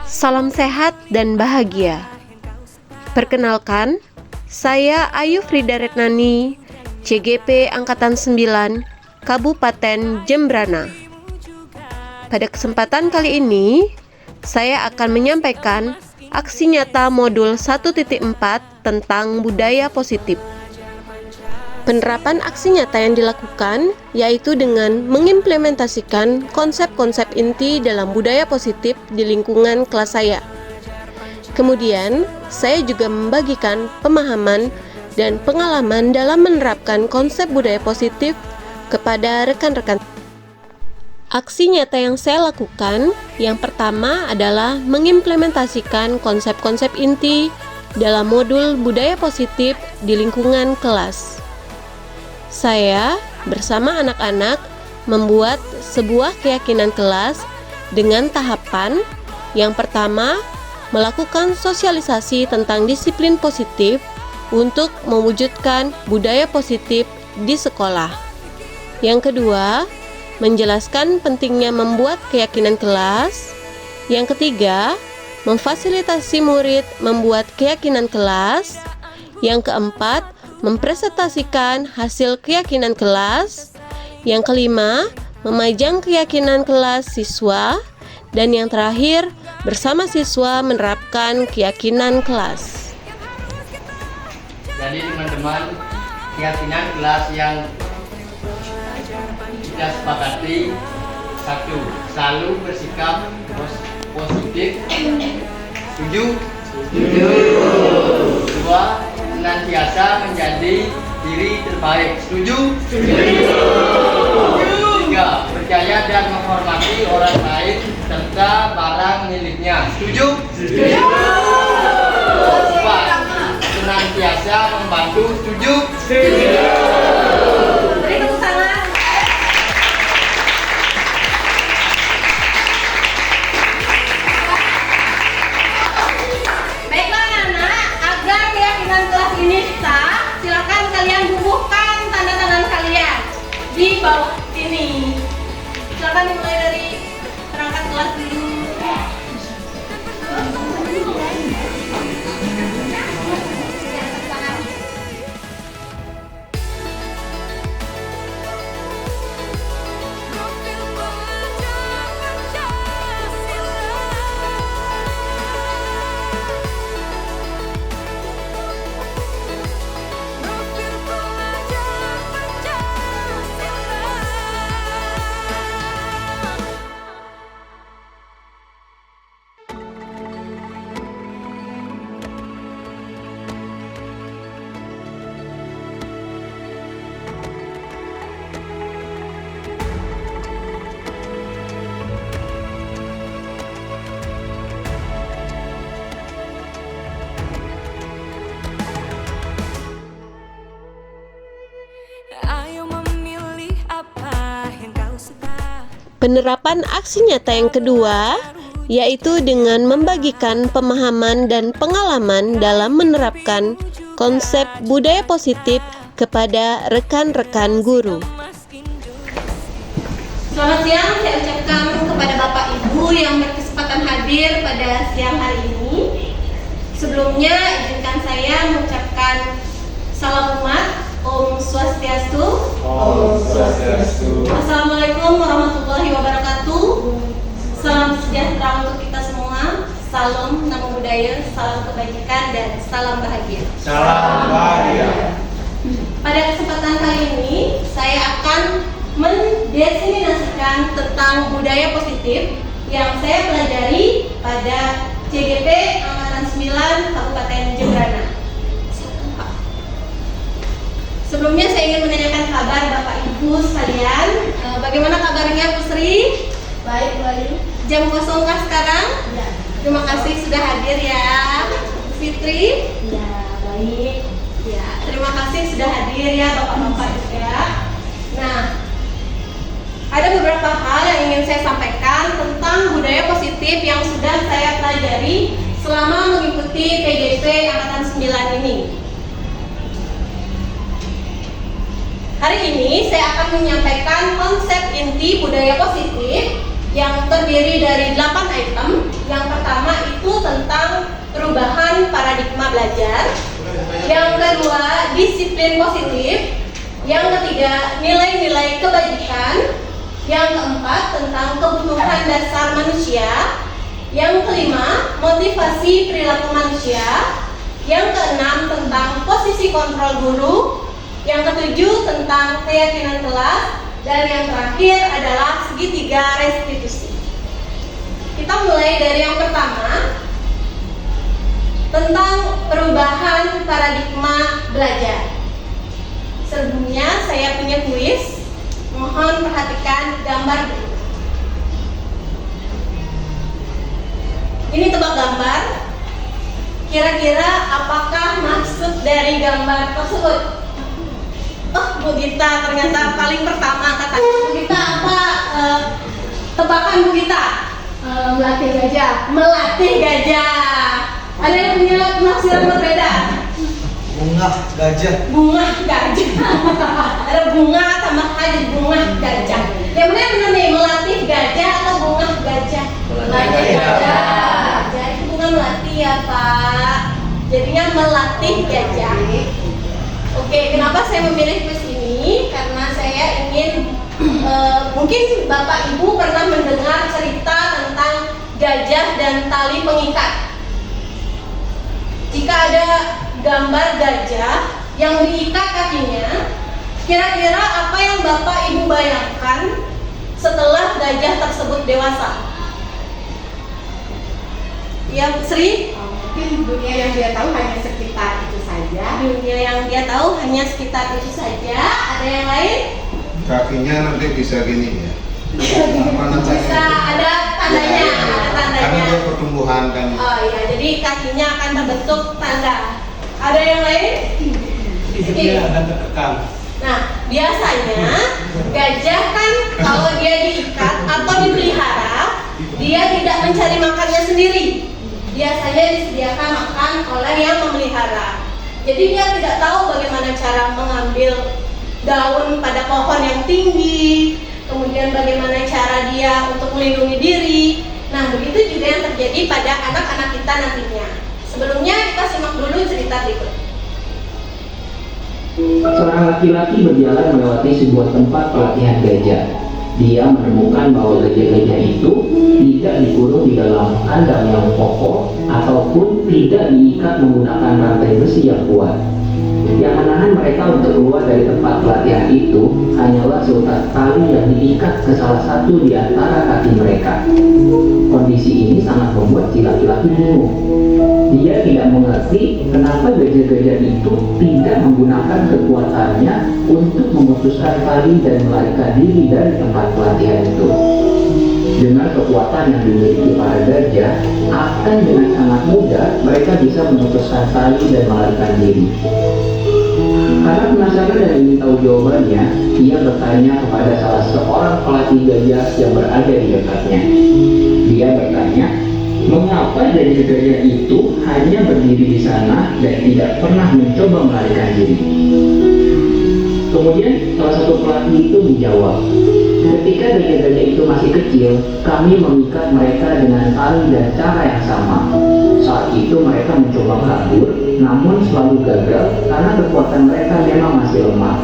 Salam sehat dan bahagia. Perkenalkan, saya Ayu Frida Retnani, CGP Angkatan 9, Kabupaten Jembrana. Pada kesempatan kali ini, saya akan menyampaikan aksi nyata modul 1.4 tentang budaya positif. Penerapan aksi nyata yang dilakukan yaitu dengan mengimplementasikan konsep-konsep inti dalam budaya positif di lingkungan kelas saya. Kemudian, saya juga membagikan pemahaman dan pengalaman dalam menerapkan konsep budaya positif kepada rekan-rekan. Aksi nyata yang saya lakukan yang pertama adalah mengimplementasikan konsep-konsep inti dalam modul budaya positif di lingkungan kelas. Saya bersama anak-anak membuat sebuah keyakinan kelas dengan tahapan yang pertama, melakukan sosialisasi tentang disiplin positif untuk mewujudkan budaya positif di sekolah. Yang kedua, menjelaskan pentingnya membuat keyakinan kelas. Yang ketiga, memfasilitasi murid membuat keyakinan kelas. Yang keempat, mempresentasikan hasil keyakinan kelas. Yang kelima, memajang keyakinan kelas siswa. Dan yang terakhir, bersama siswa menerapkan keyakinan kelas. Jadi teman-teman, keyakinan kelas yang kita sepakati: satu, selalu bersikap positif. Setuju? Dua, senantiasa menjadi diri terbaik. Setuju? Tiga, percaya dan menghormati orang lain serta barang miliknya. Setuju? Empat, senantiasa membantu. Setuju? Beri tepuk tangan. Baiklah anak, agar keyakinan kelas ini sah, silakan kalian bubuhkan tanda tangan kalian di bawah ini. Silakan dimulai dari perangkat kelas dulu. Penerapan aksi nyata yang kedua yaitu dengan membagikan pemahaman dan pengalaman dalam menerapkan konsep budaya positif kepada rekan-rekan guru. Selamat siang, saya ucapkan kepada Bapak Ibu yang berkesempatan hadir pada siang hari ini. Sebelumnya, izinkan saya mengucapkan salam umat, Om Swastiastu. Om Swastiastu. Assalamualaikum warahmatullahi wabarakatuh. Salam sejahtera untuk kita semua. Salam namo budaya, salam kebajikan, dan salam bahagia. Salam bahagia. Pada kesempatan kali ini, saya akan mendefinisikan tentang budaya positif yang saya pelajari pada CGP Angkatan 9 Kabupaten Jembrana. Sebelumnya saya ingin menanyakan kabar Bapak Ibu sekalian. Bagaimana kabarnya Bu Sri? Baik, baik. Jam kosongkah sekarang? Ya. Terima kasih sudah hadir ya. Bu Fitri? Ya, baik. Ya, terima kasih sudah hadir ya Bapak-bapak juga. Nah, ada beberapa hal yang ingin saya sampaikan tentang budaya positif yang sudah saya pelajari selama mengikuti PGP Angkatan 9 ini. Hari ini saya akan menyampaikan konsep inti budaya positif yang terdiri dari 8 item Yang pertama itu tentang perubahan paradigma belajar. Yang kedua, disiplin positif. Yang ketiga, nilai-nilai kebajikan. Yang keempat, tentang kebutuhan dasar manusia. Yang kelima, motivasi perilaku manusia. Yang keenam, tentang posisi kontrol guru. Yang ketujuh, tentang keyakinan kelas. Dan yang terakhir adalah segitiga restitusi. Kita mulai dari yang pertama, tentang perubahan paradigma belajar. Sebelumnya saya punya kuis. Mohon perhatikan gambar berikut. Ini tebak gambar. Kira-kira apakah maksud dari gambar tersebut? Oh, Bu Gita ternyata paling pertama kata. Bu Gita, apa tebakan Bu Gita? Melatih gajah. Melatih gajah. Ada yang punya penafsiran berbeda? Bunga gajah. Bunga gajah. Ada bunga tambah aja bunga gajah. Yang benar nih, melatih gajah atau bunga gajah? Melatih gajah. Jadi bunga melatih ya Pak. Jadinya melatih gajah. Oke, kenapa saya memilih kuis ini? Karena saya ingin mungkin Bapak Ibu pernah mendengar cerita tentang gajah dan tali pengikat. Jika ada gambar gajah yang diikat kakinya, kira-kira apa yang Bapak Ibu bayangkan setelah gajah tersebut dewasa? Ya, Sri? Mungkin dunia yang dia tahu hanya sekitar itu saja. Dunia yang dia tahu hanya sekitar itu saja. Ada yang lain? Kakinya nanti bisa gini ya. Apa Bisa namanya? ada tandanya, ada Karena tandanya. dia pertumbuhan kan. Oh iya, jadi kakinya akan terbentuk tanda. Ada yang lain? Hidupnya akan terkekang. Nah, biasanya gajah kan kalau dia diikat atau dipelihara, dia tidak mencari makannya sendiri. Biasanya disediakan makan oleh yang memelihara. Jadi dia tidak tahu bagaimana cara mengambil daun pada pohon yang tinggi, kemudian bagaimana cara dia untuk melindungi diri. Nah, begitu juga yang terjadi pada anak-anak kita nantinya. Sebelumnya kita simak dulu cerita berikut. Seorang laki-laki berjalan melewati sebuah tempat pelatihan gajah. Dia menemukan bahwa gajah-gajah itu tidak dikurung di dalam kandang yang kokoh ataupun tidak diikat menggunakan rantai besi yang kuat. Yang menahan mereka untuk keluar dari tempat pelatihan itu hanyalah seutas tali yang diikat ke salah satu di antara kaki mereka. Kondisi ini sangat membuat si laki-laki bingung. Dia tidak mengerti kenapa gajah-gajah itu tidak menggunakan kekuatannya untuk memutuskan tali dan melarikan diri dari tempat pelatihan itu. Dengan kekuatan yang dimiliki para gajah, akan dengan sangat mudah mereka bisa memutuskan tali dan melarikan diri. Karena penasaran dan ingin tahu jawabannya, ia bertanya kepada salah seorang pelatih gajah yang berada di dekatnya. Dia bertanya, mengapa gajah-gajah itu hanya berdiri di sana dan tidak pernah mencoba melarikan diri? Kemudian salah satu pelatih itu menjawab, ketika gajah-gajah itu masih kecil, kami mengikat mereka dengan tali dan cara yang sama. Saat itu mereka mencoba kabur, namun selalu gagal karena kekuatan mereka memang masih lemah.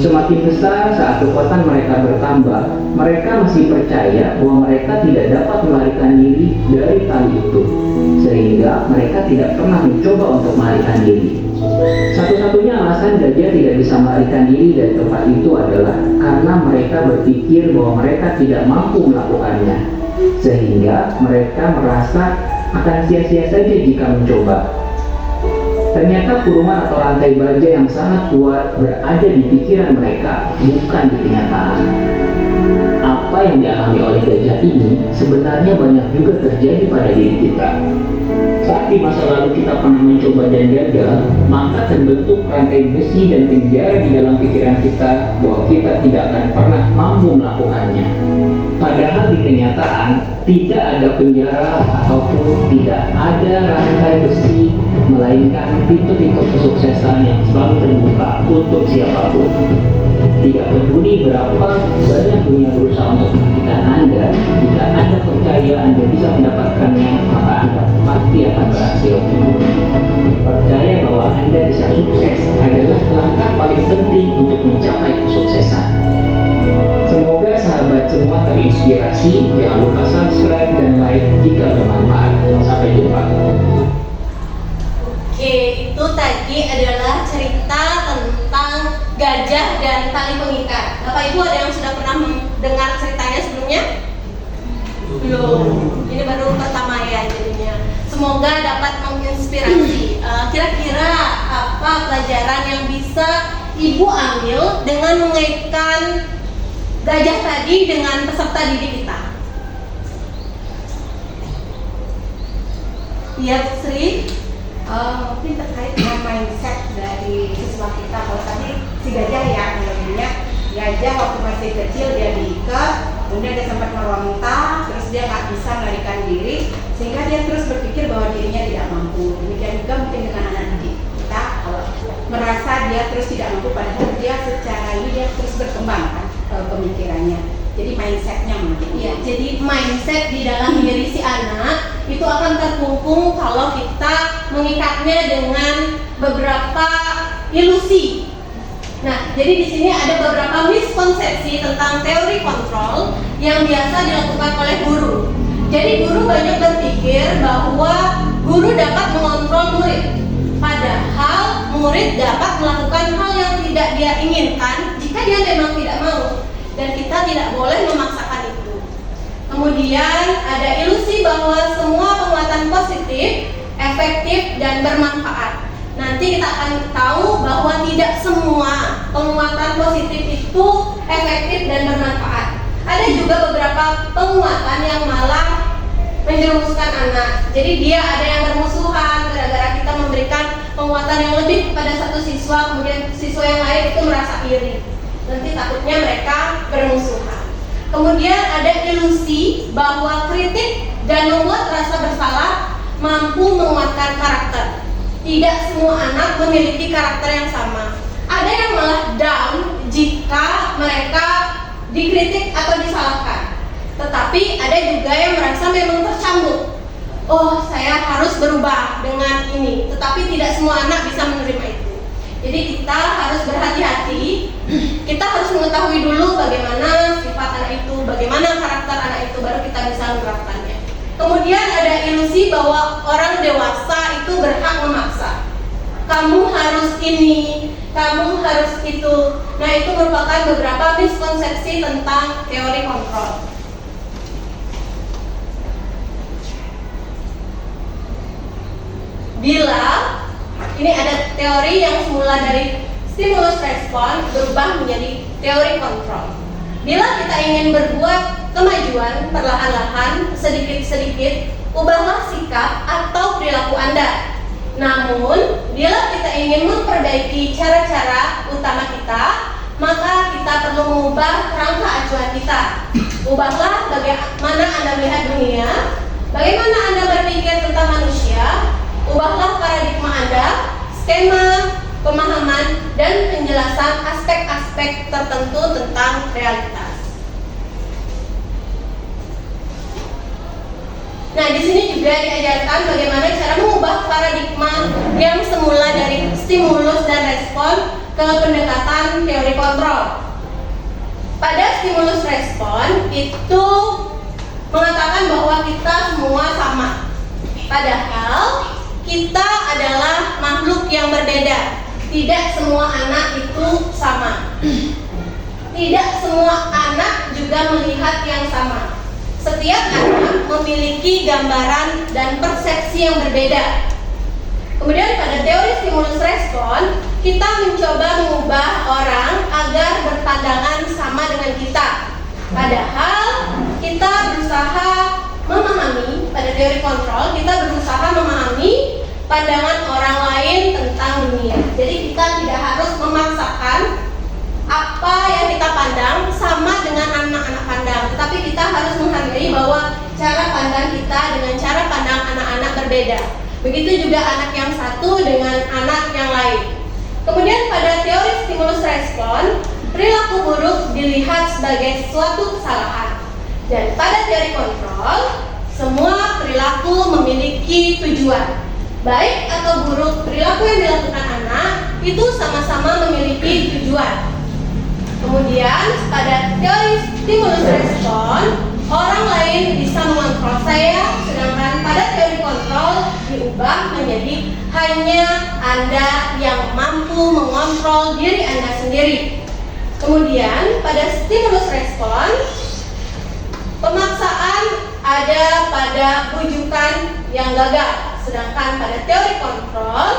Semakin besar saat kekuatan mereka bertambah, mereka masih percaya bahwa mereka tidak dapat melarikan diri dari tali itu, sehingga mereka tidak pernah mencoba untuk melarikan diri. Satu-satunya alasan gajah tidak bisa melarikan diri dari tempat itu adalah karena mereka berpikir bahwa mereka tidak mampu melakukannya, sehingga mereka merasa akan sia-sia saja jika mencoba. Ternyata kurungan atau rantai baja yang sangat kuat berada di pikiran mereka, bukan di kenyataan. Apa yang dialami oleh gajah ini sebenarnya banyak juga terjadi pada diri kita. Saat di masa lalu kita pernah mencoba dan gagal, maka terbentuk rantai besi dan penjara di dalam pikiran kita bahwa kita tidak akan pernah mampu melakukannya. Padahal di kenyataan tidak ada penjara ataupun tidak ada rantai besi, melainkan pintu-pintu kesuksesan yang selalu terbuka untuk siapapun. Tidak peduli berapa banyak dunia berusaha untuk menghentikan Anda, jika Anda percaya Anda bisa mendapatkannya, maka Anda pasti akan berhasil. Percaya bahwa Anda bisa sukses adalah langkah paling penting untuk mencapai kesuksesan. Semoga sahabat semua terinspirasi. Jangan lupa subscribe dan like jika bermanfaat. Sampai jumpa. Oke, itu tadi adalah cerita tentang gajah dan tali pengikat. Bapak Ibu ada yang sudah pernah mendengar ceritanya sebelumnya? Belum. Ini baru pertama ya jadinya. Semoga dapat menginspirasi. Kira-kira apa pelajaran yang bisa Ibu ambil dengan mengaitkan gajah tadi dengan peserta didik kita? Iya, Sri. Mungkin terkait dengan mindset dari siswa kita. Kalau tadi si gajah ya, namanya gajah waktu masih kecil dia diikat, kemudian dia sempat meronta, terus dia nggak bisa melarikan diri, sehingga dia terus berpikir bahwa dirinya tidak mampu. Demikian juga mungkin dengan anak didik kita, kalau merasa dia terus tidak mampu, padahal dia secara ini dia terus berkembang kan pemikirannya. Jadi mindsetnya mungkin. Ya, jadi mindset di dalam diri si anak itu akan terkungkung kalau kita mengikatnya dengan beberapa ilusi. Nah, jadi di sini ada beberapa miskonsepsi tentang teori kontrol yang biasa dilakukan oleh guru. Jadi guru banyak berpikir bahwa guru dapat mengontrol murid, padahal murid dapat melakukan hal yang tidak dia inginkan jika dia memang tidak mau. Dan kita tidak boleh memaksakan itu. Kemudian ada ilusi bahwa semua penguatan positif, efektif, dan bermanfaat. Nanti kita akan tahu bahwa tidak semua penguatan positif itu efektif dan bermanfaat. Ada juga beberapa penguatan yang malah menjerumuskan anak. Jadi dia ada yang bermusuhan gara-gara kita memberikan penguatan yang lebih kepada satu siswa, kemudian siswa yang lain itu merasa iri. Nanti takutnya mereka bermusuhan. Kemudian ada ilusi bahwa kritik dan membuat rasa bersalah mampu menguatkan karakter. Tidak semua anak memiliki karakter yang sama. Ada yang malah down jika mereka dikritik atau disalahkan. Tetapi ada juga yang merasa memang tercambuk. Oh, saya harus berubah dengan ini. Tetapi tidak semua anak bisa menerima itu. Jadi kita harus berhati-hati. Kita harus mengetahui dulu bagaimana sifat anak itu, bagaimana karakter anak itu, baru kita bisa menerapkannya. Kemudian ada ilusi bahwa orang dewasa itu berhak memaksa. Kamu harus ini, kamu harus itu. Nah, itu merupakan beberapa miskonsepsi tentang teori kontrol. Bila ini ada teori yang semula dari stimulus respon berubah menjadi teori kontrol. Bila kita ingin berbuat kemajuan perlahan-lahan, sedikit-sedikit, ubahlah sikap atau perilaku Anda. Namun, bila kita ingin memperbaiki cara-cara utama kita, maka kita perlu mengubah kerangka acuan kita. Ubahlah bagaimana Anda melihat dunia, bagaimana Anda berpikir tentang manusia. Ubahlah paradigma Anda, skema, pemahaman, dan penjelasan aspek-aspek tertentu tentang realitas. Nah, di sini juga diajarkan bagaimana cara mengubah paradigma yang semula dari stimulus dan respon ke pendekatan teori kontrol. Pada stimulus respon itu mengatakan bahwa kita semua sama. Padahal kita adalah makhluk yang berbeda. Tidak semua anak itu sama. Tidak semua anak juga melihat yang sama. Setiap anak memiliki gambaran dan persepsi yang berbeda. Kemudian pada teori stimulus respon, kita mencoba mengubah orang agar berpandangan sama dengan kita. Padahal kita berusaha memahami, pada teori kontrol, kita berusaha memahami pandangan orang lain tentang dunia. Jadi kita tidak harus memaksakan apa yang kita pandang sama dengan anak-anak pandang, tetapi kita harus menghargai bahwa cara pandang kita dengan cara pandang anak-anak berbeda. Begitu juga anak yang satu dengan anak yang lain. Kemudian pada teori stimulus respon, perilaku buruk dilihat sebagai suatu kesalahan. Dan pada teori kontrol, semua perilaku memiliki tujuan. Baik atau buruk perilaku yang dilakukan anak itu sama-sama memiliki tujuan. Kemudian pada teori stimulus respon, orang lain bisa mengontrol saya, sedangkan pada teori kontrol diubah menjadi hanya Anda yang mampu mengontrol diri Anda sendiri. Kemudian pada stimulus respon, pemaksaan ada pada rujukan yang gagal, sedangkan pada teori kontrol,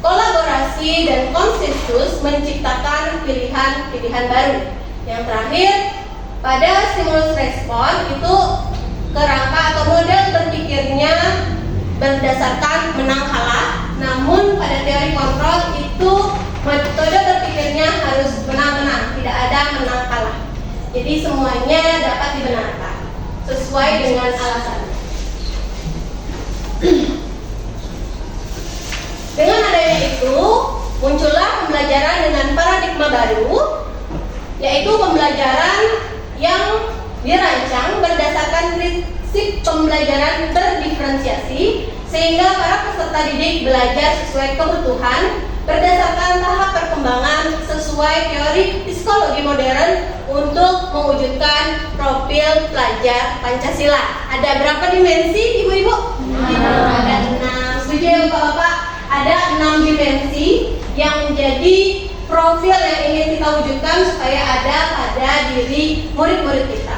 kolaborasi dan konsensus menciptakan pilihan-pilihan baru. Yang terakhir, pada stimulus respon itu kerangka atau model berpikirnya berdasarkan menang kalah, namun pada teori kontrol itu metode berpikirnya harus menang-menang, tidak ada menang kalah. Jadi semuanya dapat dibenarkan sesuai dengan alasannya. Dengan adanya itu, muncullah pembelajaran dengan paradigma baru, yaitu pembelajaran yang dirancang berdasarkan prinsip pembelajaran berdiferensiasi, sehingga para peserta didik belajar sesuai kebutuhan berdasarkan tahap perkembangan sesuai teori psikologi modern untuk mewujudkan profil pelajar Pancasila. Ada berapa dimensi, Ibu-ibu? Ada 6. Setuju ya Bapak-bapak? Ada 6 dimensi yang menjadi profil yang ingin kita wujudkan supaya ada pada diri murid-murid kita.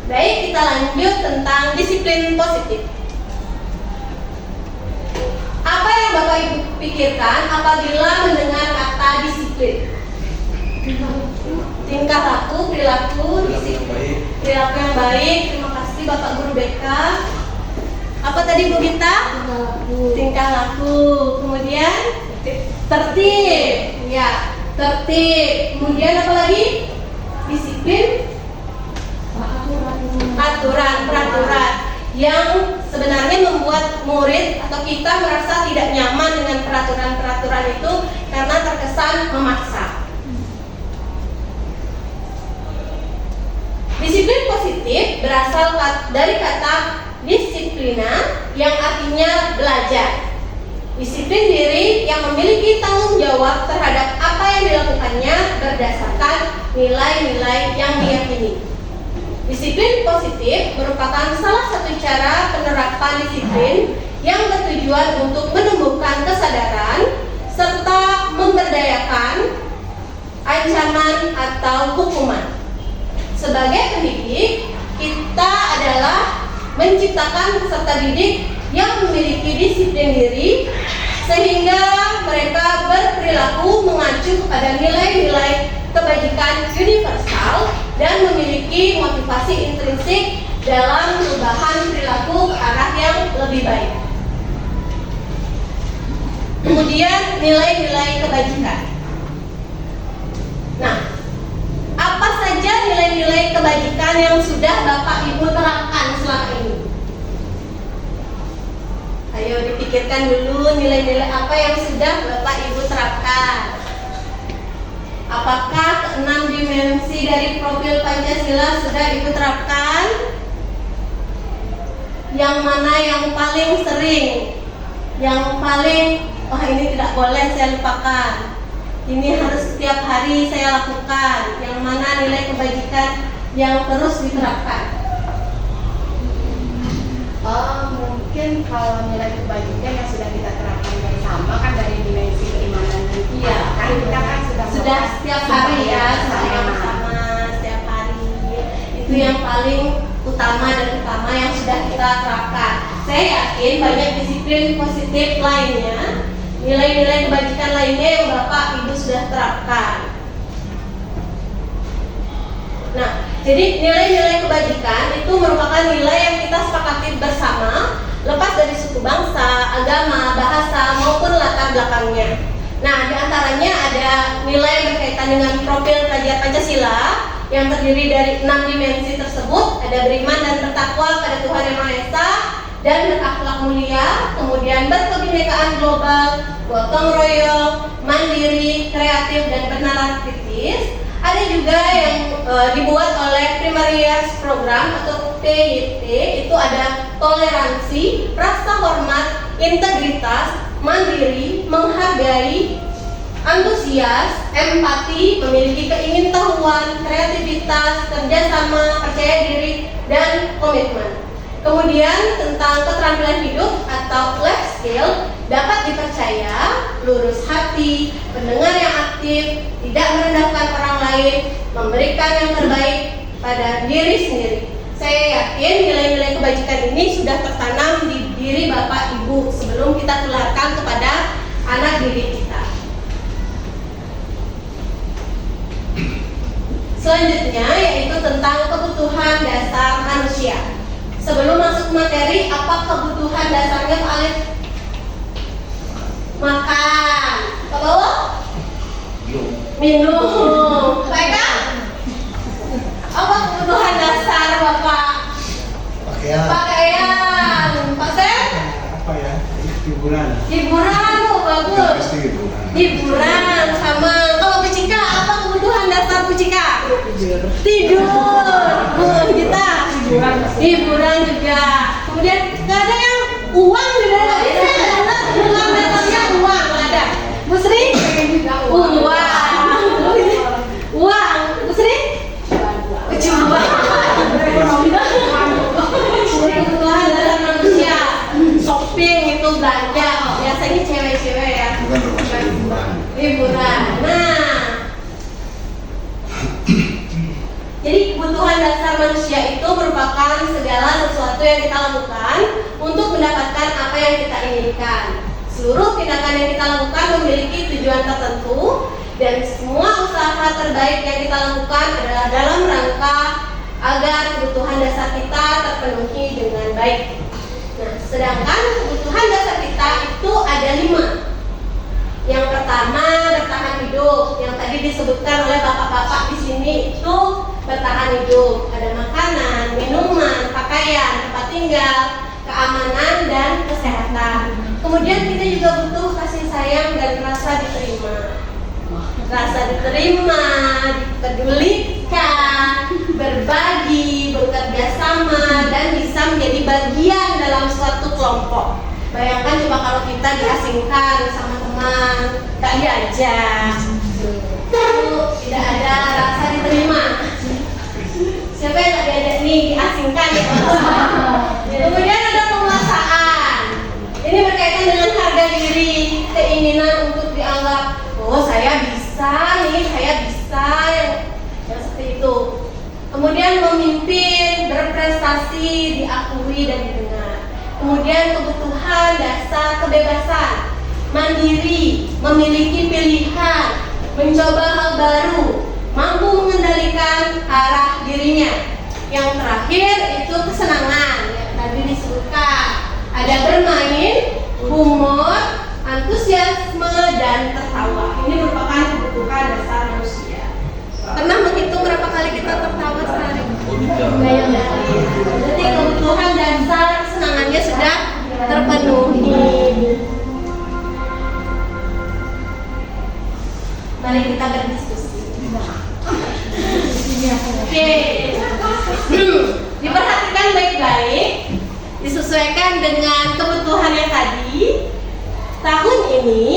Baik, kita lanjut tentang disiplin positif. Apa yang Bapak Ibu pikirkan apabila mendengar kata disiplin? Tingkah laku, perilaku, disiplin. Perilaku yang baik. Terima kasih Bapak Guru BK. Apa tadi Bu Gita? Tingkah laku. Kemudian tertib. Ya, tertib. Kemudian apa lagi? Disiplin. Aturan, peraturan yang sebenarnya membuat murid atau kita merasa tidak nyaman dengan peraturan-peraturan itu karena terkesan memaksa. Disiplin positif berasal dari kata disiplina yang artinya belajar. Disiplin diri yang memiliki tanggung jawab terhadap apa yang dilakukannya berdasarkan nilai-nilai yang diyakini. Disiplin positif merupakan salah satu cara penerapan disiplin yang bertujuan untuk menumbuhkan kesadaran serta memberdayakan ancaman atau hukuman. Sebagai pendidik, kita adalah menciptakan peserta didik yang memiliki disiplin diri sehingga mereka berperilaku mengacu kepada nilai-nilai kebajikan universal dan memiliki motivasi intrinsik dalam perubahan perilaku ke arah yang lebih baik. Kemudian nilai-nilai kebajikan. Nah, apa saja nilai-nilai kebajikan yang sudah Bapak Ibu terapkan selama ini? Ayo dipikirkan dulu nilai-nilai apa yang sudah Bapak Ibu terapkan. Apakah 6 dimensi dari profil Pancasila sudah Ibu terapkan? Yang mana yang paling sering? Yang paling, wah ini tidak boleh saya lupakan, ini harus setiap hari saya lakukan. Yang mana nilai kebajikan yang terus diterapkan? Mungkin kalau nilai kebajikan yang sudah kita terapkan bersama kan dari dimensi keimanan dan Iya, kan kita kan sudah setiap hari ya, sama-sama setiap hari. Itu yang paling utama dan utama yang sudah kita terapkan. Saya yakin banyak disiplin positif lainnya, nilai-nilai kebajikan lainnya yang Bapak Ibu sudah terapkan. Nah, jadi nilai-nilai kebajikan itu merupakan nilai yang kita sepakati bersama, lepas dari suku bangsa, agama, bahasa maupun latar belakangnya. Nah, diantaranya ada nilai yang berkaitan dengan profil pelajar Pancasila yang terdiri dari 6 dimensi tersebut. Ada beriman dan bertakwa pada Tuhan Yang Maha Esa dan berakhlak mulia, kemudian berkebinekaan global, gotong royong, mandiri, kreatif, dan bernalar kritis. Ada juga yang dibuat oleh Primarias Program atau PYT, itu ada toleransi, rasa hormat, integritas, mandiri, menghargai, antusias, empati, memiliki keingintahuan, kreativitas, kerjasama, percaya diri, dan komitmen. Kemudian tentang keterampilan hidup atau life skill, dapat dipercaya, lurus hati, pendengar yang aktif, tidak merendahkan orang lain, memberikan yang terbaik pada diri sendiri. Saya yakin nilai-nilai kebajikan ini sudah tertanam di diri Bapak Ibu sebelum kita tularkan kepada anak didik kita. Selanjutnya yaitu tentang kebutuhan dasar manusia. Sebelum masuk materi, apa kebutuhan dasarnya Pak Alif? Makan. Ke bawah? Minum. Pak Eka? Apa kebutuhan dasar Bapak? Pakaian. Pak Sen? Apa ya? Hiburan. Hiburan, bagus. Pasti hiburan. Hiburan sama. Kalau Bu Cika, apa kebutuhan dasar Bu Cika? Tidur. Kita hiburan juga. Kemudian nggak ada yang uang juga nggak bisa. Kebutuhan dasarnya uang nggak ada. Bu Sri? Uang. Bu Sri? Kebutuhan dasar manusia. Shopping itu belanja. Biasanya cewek-cewek ya. Bukan termasuk hiburan. Hiburan. Nah, jadi kebutuhan dasar manusia itu merupakan segala sesuatu yang kita lakukan untuk mendapatkan apa yang kita inginkan. Seluruh tindakan yang kita lakukan memiliki tujuan tertentu dan semua usaha terbaik yang kita lakukan adalah dalam rangka agar kebutuhan dasar kita terpenuhi dengan baik. Nah, sedangkan kebutuhan dasar kita itu ada 5. Yang pertama, bertahan hidup. Yang tadi disebutkan oleh bapak-bapak di sini itu bertahan hidup. Ada makanan, minuman, pakaian, tempat tinggal, keamanan, dan kesehatan. Kemudian kita juga butuh kasih sayang dan rasa diterima. Rasa diterima, dipedulikan, berbagi, bekerja sama, dan bisa menjadi bagian dalam suatu kelompok. Bayangkan coba kalau kita diasingkan sama teman, tak diajak, tidak ada rasa diterima. Siapa yang tak diajak nih diasingkan ya? Kemudian ada penguasaan. Ini berkaitan dengan harga diri, keinginan untuk dianggap, oh saya bisa nih, saya bisa yang seperti itu. Kemudian memimpin, berprestasi, diakui dan didengar. Kemudian kebutuhan dasar kebebasan, mandiri, memiliki pilihan, mencoba hal baru, mampu mengendalikan arah dirinya. Yang terakhir itu kesenangan, yang tadi disebutkan. Ada bermain, humor, antusiasme, dan tertawa. Ini merupakan kebutuhan dasar manusia. Pernah menghitung berapa kali kita tertawa sehari? Jadi kebutuhan dasar kesenangannya sudah terpenuhi. Mari kita berdiskusi. Oke. Diperhatikan baik-baik, disesuaikan dengan kebutuhannya tadi. Tahun ini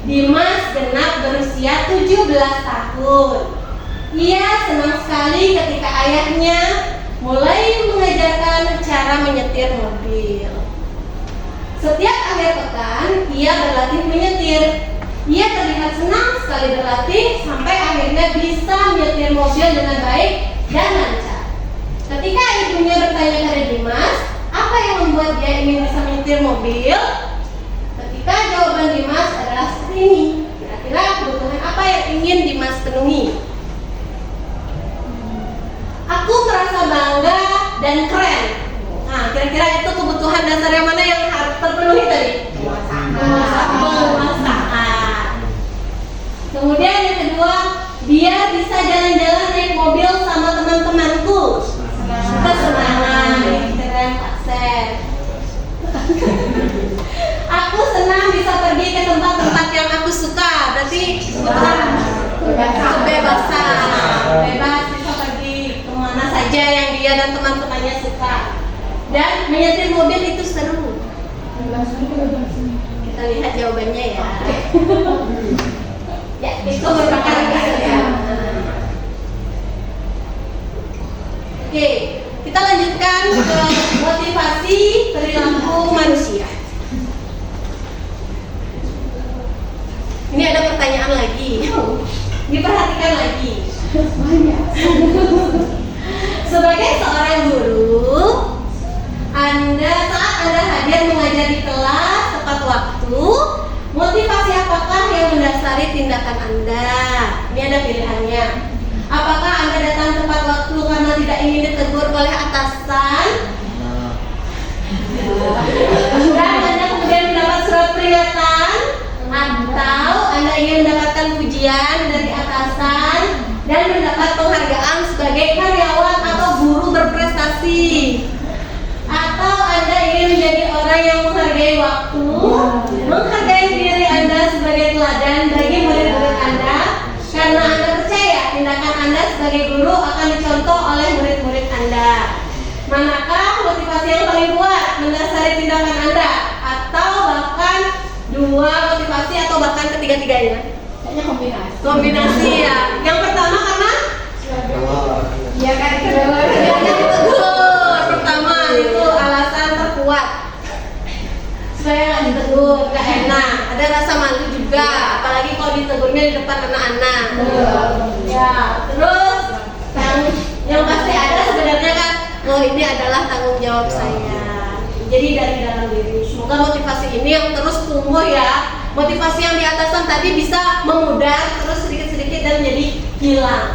Dimas genap berusia 17 tahun. Ia senang sekali ketika ayahnya mulai mengajarkan cara menyetir mobil. Setiap akhir pekan, ia berlatih menyetir. Ia terlihat senang sekali berlatih sampai akhirnya bisa menyetir mobil dengan baik dan lancar. Ketika ibunya bertanya kepada Dimas, apa yang membuat dia ingin bisa menyetir mobil? Ketika jawaban Dimas adalah seperti ini. Kira-kira kebutuhan apa yang ingin Dimas penuhi? Aku merasa bangga dan keren. Nah, kira-kira itu kebutuhan dasar yang mana yang harus terpenuhi tadi? Penguasaan. Kemudian yang kedua, dia bisa jalan-jalan naik mobil sama teman-temanku. Kesenangan, keren Pak Sen. Aku senang bisa pergi ke tempat-tempat yang aku suka, menyetir mobil itu seru? Kita lihat jawabannya ya. Ya, itu merupakan ya. Oke, kita lanjutkan ke motivasi perilaku manusia. Ini ada pertanyaan lagi. Diperhatikan lagi. Sebagai seorang guru, saat Anda hadir mengajar di kelas tepat waktu, motivasi apakah yang mendasari tindakan Anda? Ini ada pilihannya. Apakah Anda datang tepat waktu karena tidak ingin ditegur oleh atasan? Dan Anda kemudian mendapat surat peringatan? Atau Anda ingin mendapatkan pujian dari atasan dan mendapat penghargaan sebagai karyawan atau guru berprestasi? Atau Anda ingin menjadi orang yang menghargai waktu, menghargai diri Anda sebagai teladan bagi murid-murid Anda, karena Anda percaya tindakan Anda sebagai guru akan dicontoh oleh murid-murid Anda? Manakah motivasi yang paling kuat mendasari tindakan Anda? Atau bahkan dua motivasi atau bahkan ketiga-tiganya? Kayaknya kombinasi. Kombinasi ya. Yang pertama karena Iya kan kedua. ditegur. Pertama itu alasan terkuat supaya nggak ditegur, nggak enak. Ada rasa malu juga, apalagi kalau ditegurnya di depan anak-anak. Ya, terus yang pasti ada sebenarnya kan, oh ini adalah tanggung jawab saya. Jadi dari dalam diri. Semoga motivasi ini yang terus tumbuh ya. Motivasi yang di atasan tadi bisa memudar terus sedikit-sedikit dan menjadi hilang.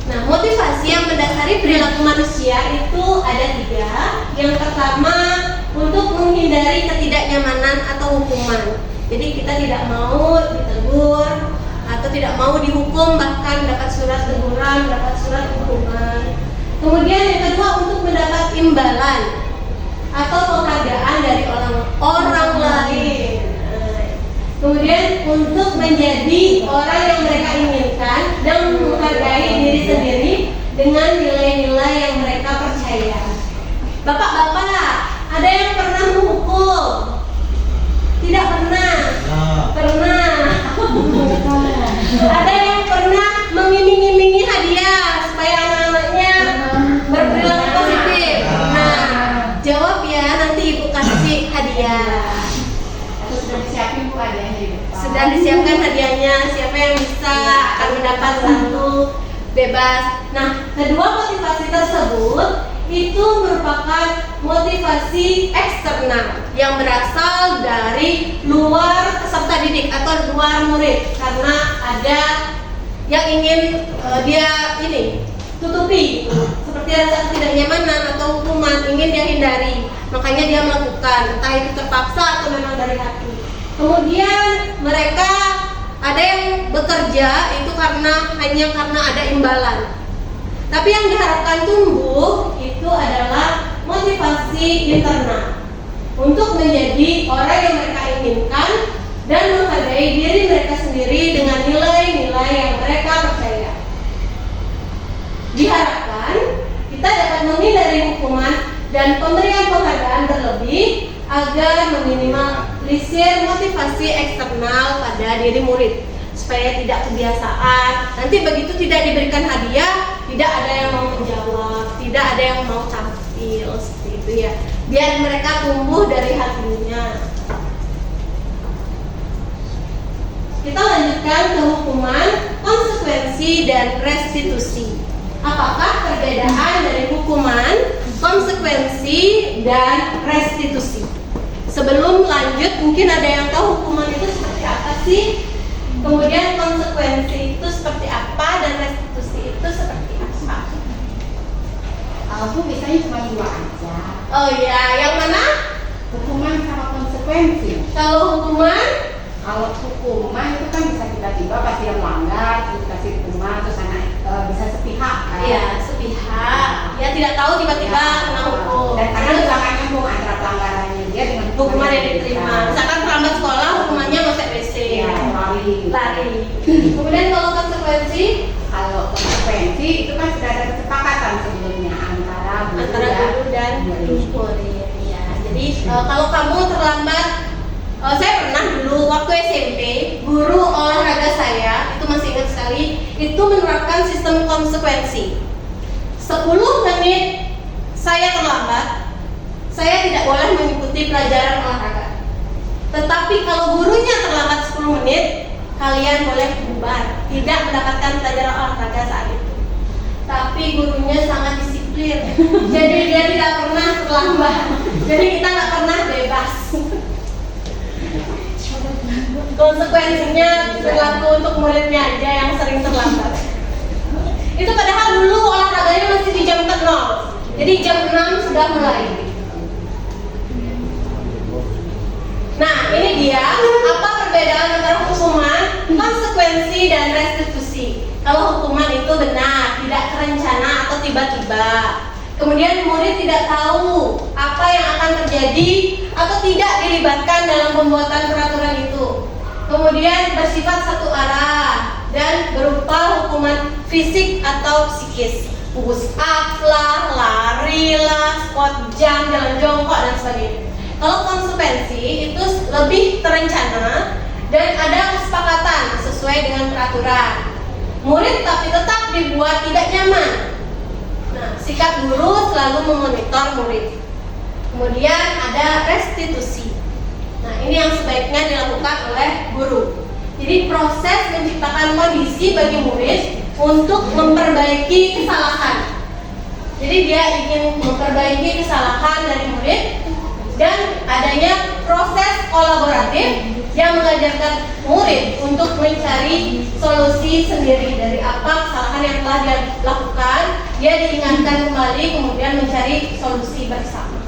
Nah, motivasi yang mendasari perilaku manusia itu ada 3. Yang pertama, untuk menghindari ketidaknyamanan atau hukuman. Jadi kita tidak mau ditegur atau tidak mau dihukum, bahkan dapat surat teguran, dapat surat hukuman. Kemudian yang kedua, untuk mendapat imbalan atau penghargaan dari orang lain. Kemudian untuk menjadi orang yang mereka inginkan dan menghargai diri sendiri dengan nilai-nilai yang mereka percaya. Bapak-bapak, ada yang pernah menghukum? Tidak pernah. Pernah. Ada yang pernah mengiming-imingi hadiah supaya anak-anaknya berperilaku positif? Nah, jawab ya, nanti ibu kasih hadiah. Sudah disiapin Bu hadiahnya di depan. Sudah disiapkan hadiahnya, siapa yang bisa akan mendapat 1 bebas. Nah, kedua motivasi tersebut itu merupakan motivasi eksternal yang berasal dari luar peserta didik atau luar murid, karena ada yang ingin dia ini tutupi, seperti rasa ketidaknyamanan atau hukuman ingin dia hindari, makanya dia melakukan, entah itu terpaksa atau memang dari hati. Kemudian mereka ada yang bekerja itu hanya karena ada imbalan. Tapi yang diharapkan tumbuh itu adalah motivasi internal untuk menjadi orang yang mereka inginkan dan menghargai diri mereka sendiri dengan nilai-nilai yang mereka percaya. Diharapkan kita dapat menghindari hukuman dan pemberian penghargaan berlebih agar meminimalisir motivasi eksternal pada diri murid, supaya tidak kebiasaan. Nanti begitu tidak diberikan hadiah, tidak ada yang mau menjawab, tidak ada yang mau tampil, seperti itu ya. Biar mereka tumbuh dari hatinya. Kita lanjutkan ke hukuman, konsekuensi, dan restitusi. Apakah perbedaan dari hukuman, konsekuensi, dan restitusi? Sebelum lanjut, mungkin ada yang tahu hukuman itu seperti apa sih? Kemudian konsekuensi itu seperti apa dan restitusi itu seperti apa? Aku biasanya cuma 2 aja. Oh iya, yang mana? Hukuman sama konsekuensi. Kalau hukuman? Kalau hukuman itu kan bisa tiba-tiba pas dia melanggar, terus kasih hukuman, terus anak bisa sepihak kan? Iya, sepihak. Ya tidak tahu tiba-tiba kena hukum. Dan karena juga kan nyambung antara pelanggarannya dia dengan Hukuman yang diterima. Misalkan terlambat sekolah, hukumannya ngosek WC. Iya, Lari. Kemudian kalau konsekuensi? Kalau konsekuensi itu kan sudah ada kesepakatan antara guru dan murid ya. Jadi kalau kamu terlambat, saya pernah dulu waktu SMP, guru olahraga saya itu masih ingat sekali, itu menerapkan sistem konsekuensi. 10 menit saya terlambat, saya tidak boleh mengikuti pelajaran olahraga. Tetapi kalau gurunya terlambat 10 menit, kalian boleh bubar, tidak mendapatkan pelajaran olahraga saat itu. Tapi gurunya sangat disiplin, jadi dia tidak pernah terlambat. Jadi kita nggak pernah bebas. Konsekuensinya berlaku untuk muridnya aja yang sering terlambat. Itu padahal dulu olahraganya masih di jam 0. Jadi jam 6 sudah mulai. Nah, ini dia apa perbedaan antara hukuman, konsekuensi, dan restitusi. Kalau hukuman itu benar, tidak terencana atau tiba-tiba. Kemudian murid tidak tahu apa yang akan terjadi atau tidak dilibatkan dalam pembuatan peraturan itu. Kemudian bersifat satu arah dan berupa hukuman fisik atau psikis. Push up lah, lari lah, squat jump, jalan jongkok, dan sebagainya. Kalau konsekuensi itu lebih terencana dan ada kesepakatan sesuai dengan peraturan. Murid tapi tetap dibuat tidak nyaman. Nah, sikap guru selalu memonitor murid. Kemudian ada restitusi. Nah, ini yang sebaiknya dilakukan oleh guru. Jadi proses menciptakan kondisi bagi murid untuk memperbaiki kesalahan. Jadi dia ingin memperbaiki kesalahan dari murid dan adanya proses kolaboratif yang mengajarkan murid untuk mencari solusi sendiri dari apa kesalahan yang telah dia lakukan. Dia diingatkan kembali, kemudian mencari solusi bersama.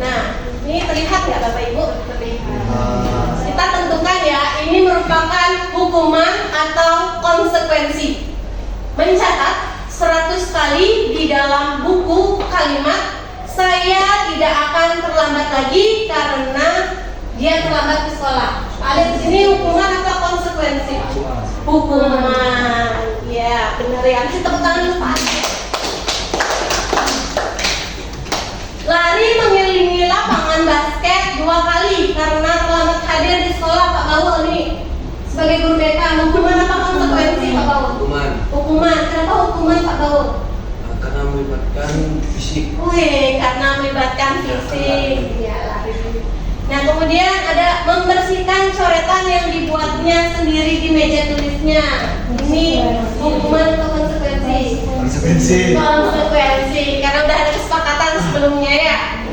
Nah, ini terlihat nggak Bapak Ibu? Terlihat. Kita tentukan ya, ini merupakan hukuman atau konsekuensi. Mencatat 100 kali di dalam buku kalimat, saya tidak akan terlambat lagi karena dia terlambat ke sekolah. Lihat di sini hukuman atau konsekuensi? Hukuman. Ya, benar ya. Kasih tepuk tangan Pak. Lari mengelilingi lapangan basket 2 kali karena terlambat hadir di sekolah. Pak Baul nih sebagai guru BK, hukuman apa konsekuensi Pak Baul? Hukuman. Kenapa hukuman Pak Baul? Karena melibatkan fisik. Wih, karena melibatkan fisik. Ya, lari. Nah, kemudian ada membersihkan coretan yang dibuatnya sendiri di meja tulisnya. Ini hukuman atau konsekuensi? Konsekuensi, karena udah ada kesepakatan sebelumnya ya.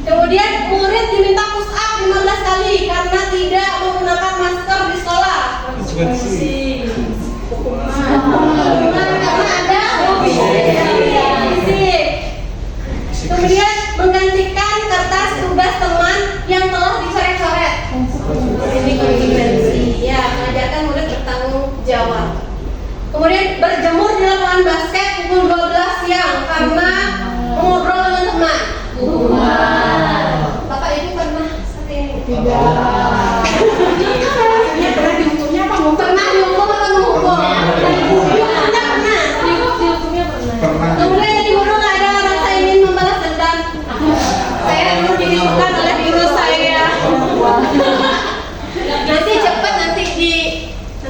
Kemudian murid diminta push up 15 kali karena tidak menggunakan masker di sekolah. Konsekuensi. Hukuman karena ada fisik. Kemudian menggantikan kertas tugas teman yang telah dicoret-coret. Ini konsekuensi. Ya, mengajarkan murid bertanggung jawab. Kemudian berjemur di lapangan basket pukul 12 siang karena mengobrol dengan teman. Bapak Ibu pernah seperti ini? Tidak. Pernah dihukumnya apa? Pernah dihukum atau menghukum? Pernah. Dihukumnya pernah. Kemudian jadi guru nggak ada rasa ingin membalas dendam. Saya dulu dihitungkan oleh guru saya. Nanti cepat nanti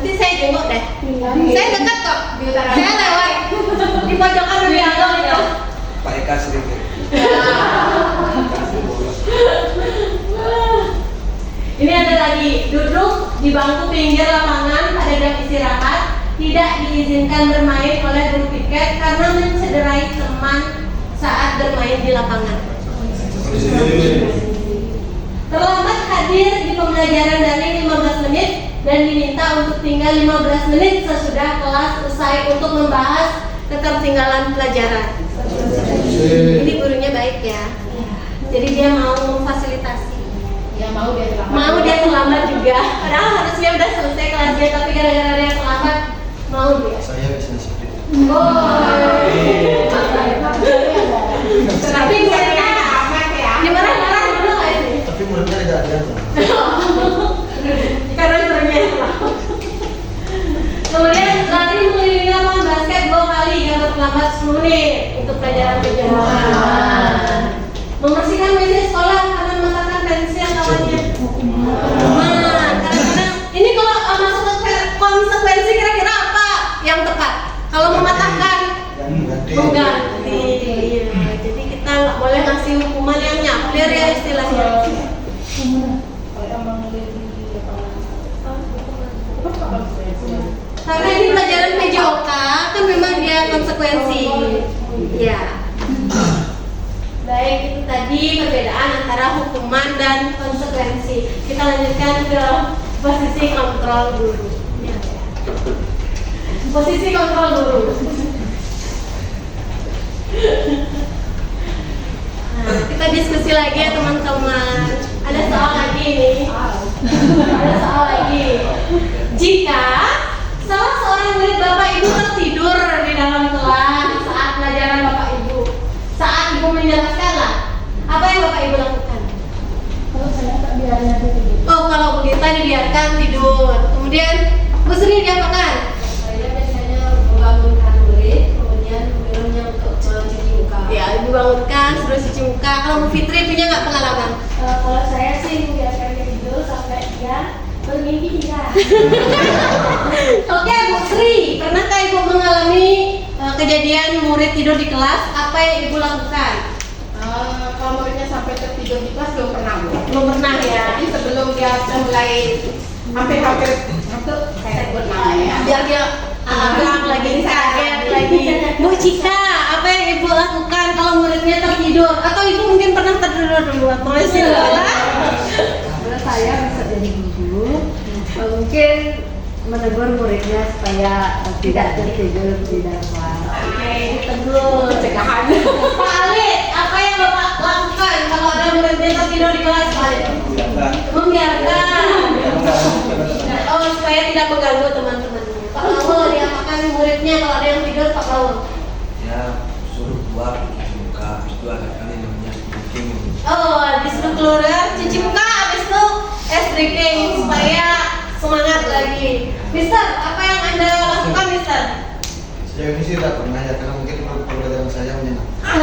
saya jenguk deh. Saya dekat kok. Saya lewat di pojokan Rubianto itu. Pak Eka sedikit. Ini ada lagi, duduk di bangku pinggir lapangan pada jam istirahat, tidak diizinkan bermain oleh guru piket karena mencederai teman saat bermain di lapangan. Terlambat hadir di pembelajaran daring 15 menit dan diminta untuk tinggal 15 menit sesudah kelas usai untuk membahas ketertinggalan pelajaran. Ini gurunya baik ya. Jadi dia mau memfasilitasi. Yang Mau dia terlambat juga. Padahal harusnya udah selesai kelasnya, tapi gara-gara dia terlambat mau dia. Saya bisa seperti itu. Tapi gurunya amat ya. Gimana dulu nggak sih? Tapi muridnya tidak ada. Karena gurunya kemudian lari mengelilingi lapangan basket 2 kali karena terlambat 10 murid untuk pelajaran kejiwaan. Membersihkan meja sekolah karena mengatakan pensil kawannya. Kadang-kadang ini kalau masuk ke konsekuensi kira-kira apa yang tepat? Kalau mematahkan mengganti. Jadi kita nggak boleh ngasih hukuman yang nyaplir ya istilahnya. Karena ini pelajaran PJOK kan memang dia konsekuensi. Ya. Baik, itu tadi perbedaan antara hukuman dan konsekuensi. Kita lanjutkan ke posisi kontrol guru. Ya. Posisi kontrol guru. Nah, kita diskusi lagi ya teman-teman. Ada soal lagi nih. Ada soal lagi. Jika salah seorang murid Bapak Ibu tertidur di dalam kelas saat pelajaran Bapak Ibu, saat Ibu menjelaskan lah, apa yang Bapak Ibu lakukan? Kalau saya tak biarnya tidur. Oh, kalau Bu Dita dibiarkan tidur. Kemudian Bu Sri diapakan? Saya biasanya membangunkan murid, kemudian menyuruhnya untuk cuci muka. Ya, Ibu bangunkan, suruh cuci muka. Kalau Bu Fitri punya nggak pengalaman? Kalau saya sih membiarkan dia tidur sampai dia bermimpi indah. Oke, Bu Sri, pernahkah Ibu mengalami kejadian murid tidur di kelas? Apa yang Ibu lakukan? Kalau muridnya sampai tertidur di kelas belum pernah, Bu. Belum pernah ya. Jadi sebelum dia mulai hampir-hampir masuk, saya buat namanya. Biar dia agak lagi kaget lagi. Bu Cika, apa yang Ibu lakukan kalau muridnya tertidur? Atau Ibu mungkin pernah tertidur duluan? Boleh silakan. Menurut saya bisa jadi guru, mungkin menegur muridnya supaya tidak tertidur di dalam kelas. Oke, ditegur. Pencegahan. Pak Alid, apa yang Bapak lakukan kalau ada muridnya tertidur di kelas? Pak Alid? Membiarkan. Oh, supaya tidak mengganggu teman-temannya. Pak Laul, diapakan muridnya kalau ada yang tidur, Pak Laul? Ya suruh keluar cuci muka, habis itu ada kali namanya drinking. Oh, disuruh keluar cuci muka, habis itu es drinking supaya semangat lagi. Mister, apa yang Anda lakukan, Mister? Sejauh ini sih tak pernah ya, karena mungkin pelajaran saya menyenangkan.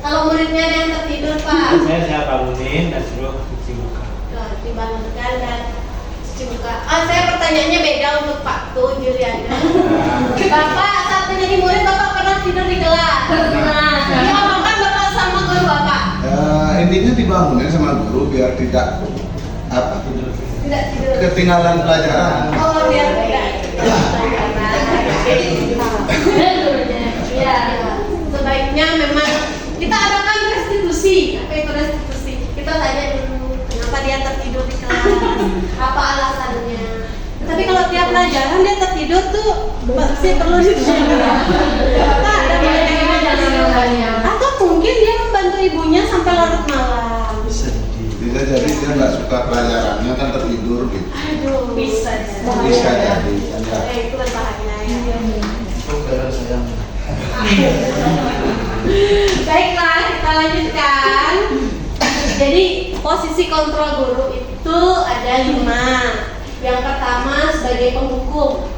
Kalau muridnya ada yang tertidur, Pak, Saya bangunin dan suruh cuci muka. dibangunkan dan cuci muka. Saya pertanyaannya beda untuk Pak Tu Juliana. Bapak saat menjadi murid, Bapak pernah tidur di kelas? Nah, diapakan Bapak sama guru Bapak? Intinya dibangunin sama guru biar tidak Tidak tidur. ketinggalan pelajaran. Oh, biar tidak. Ya, sebaiknya memang kita adakan restitusi. Apa itu restitusi? Kita tanya dulu kenapa dia tertidur di kelas, apa alasannya. Tapi kalau tiap pelajaran dia tertidur tuh pasti perlu dijaga. Kita ada pelajaran. Atau mungkin dia membantu ibunya sampai larut malam. Bisa Bisa jadi dia nggak suka pelajarannya kan tertidur gitu. Aduh, bisa Bisa jadi. Ya. Itu berbahaya ya. itu karena saya. Baiklah, kita lanjutkan. Jadi posisi kontrol guru itu ada 5. Yang pertama sebagai penghukum.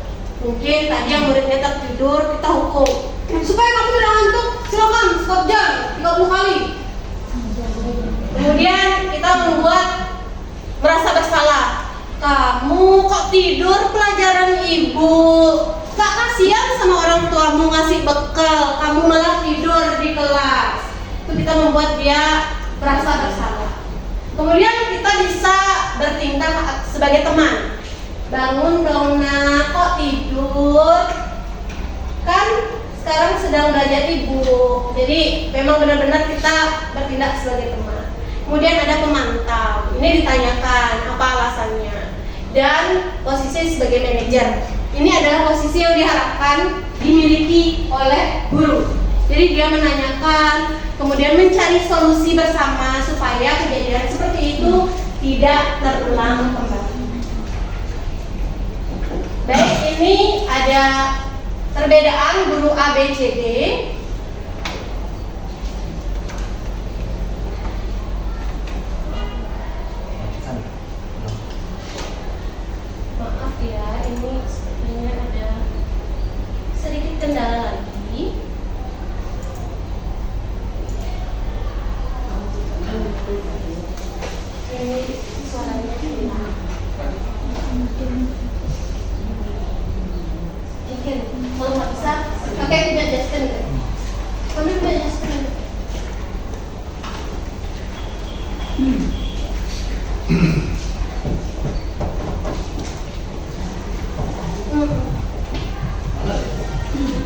Mungkin tadi yang muridnya tertidur, kita hukum. Supaya kamu tidak ngantuk, silakan stop jam 30 kali. Kemudian kita membuat merasa bersalah. Kamu kok tidur pelajaran ibu? Gak kasihan sama orang tuamu ngasih bekal, kamu malah tidur di kelas. Itu kita membuat dia merasa bersalah. Kemudian kita bisa bertindak sebagai teman. Bangun dong nak, kok tidur? Kan sekarang sedang belajar ibu. Jadi memang benar-benar kita bertindak sebagai teman. Kemudian ada pemantau. Ini ditanyakan apa alasannya. Dan posisi sebagai manajer. Ini adalah posisi yang diharapkan dimiliki oleh guru. Jadi dia menanyakan, kemudian mencari solusi bersama supaya kejadian seperti itu tidak terulang kembali. Baik, ini ada perbedaan guru ABCD.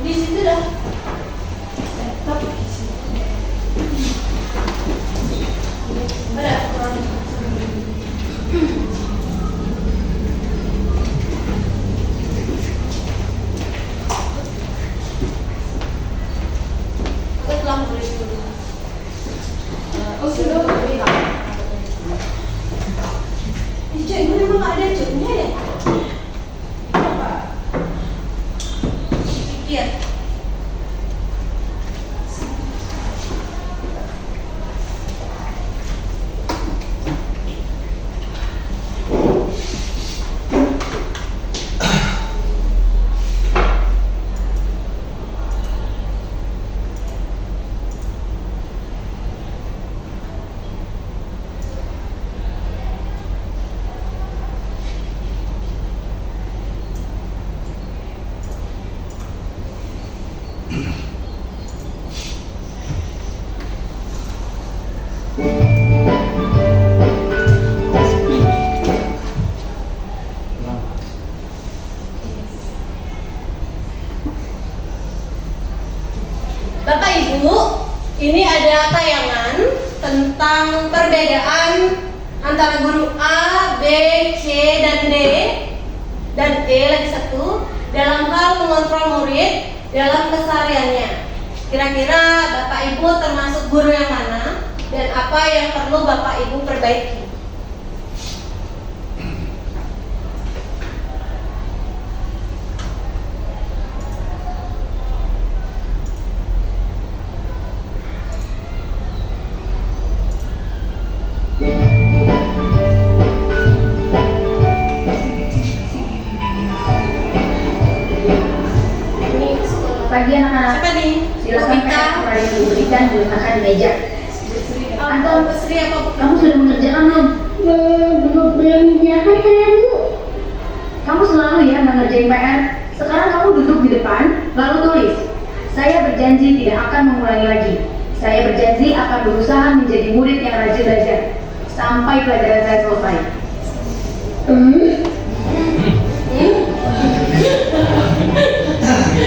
Di situ dah. Oh sudah beli lah. Cek ini memang nggak ada ceknya ya? Apa? Pikir. Bapak Ibu, ini ada tayangan tentang perbedaan antara guru A, B, C, dan D dan E lagi satu dalam hal mengontrol murid dalam kesehariannya. Kira-kira Bapak Ibu termasuk guru yang mana dan apa yang perlu Bapak Ibu perbaiki? Pagi anak-anak, Siapa nih? silakan PR kembali diberikan diletakkan di meja. Anton, Sri apa? Kamu sudah mengerjakan belum? Belum mengerjakan saya Bu. Kamu selalu ya mengerjain PR. Sekarang kamu duduk di depan, lalu tulis. Saya berjanji tidak akan mengulangi lagi. Saya berjanji akan berusaha menjadi murid yang rajin belajar sampai pelajaran saya selesai.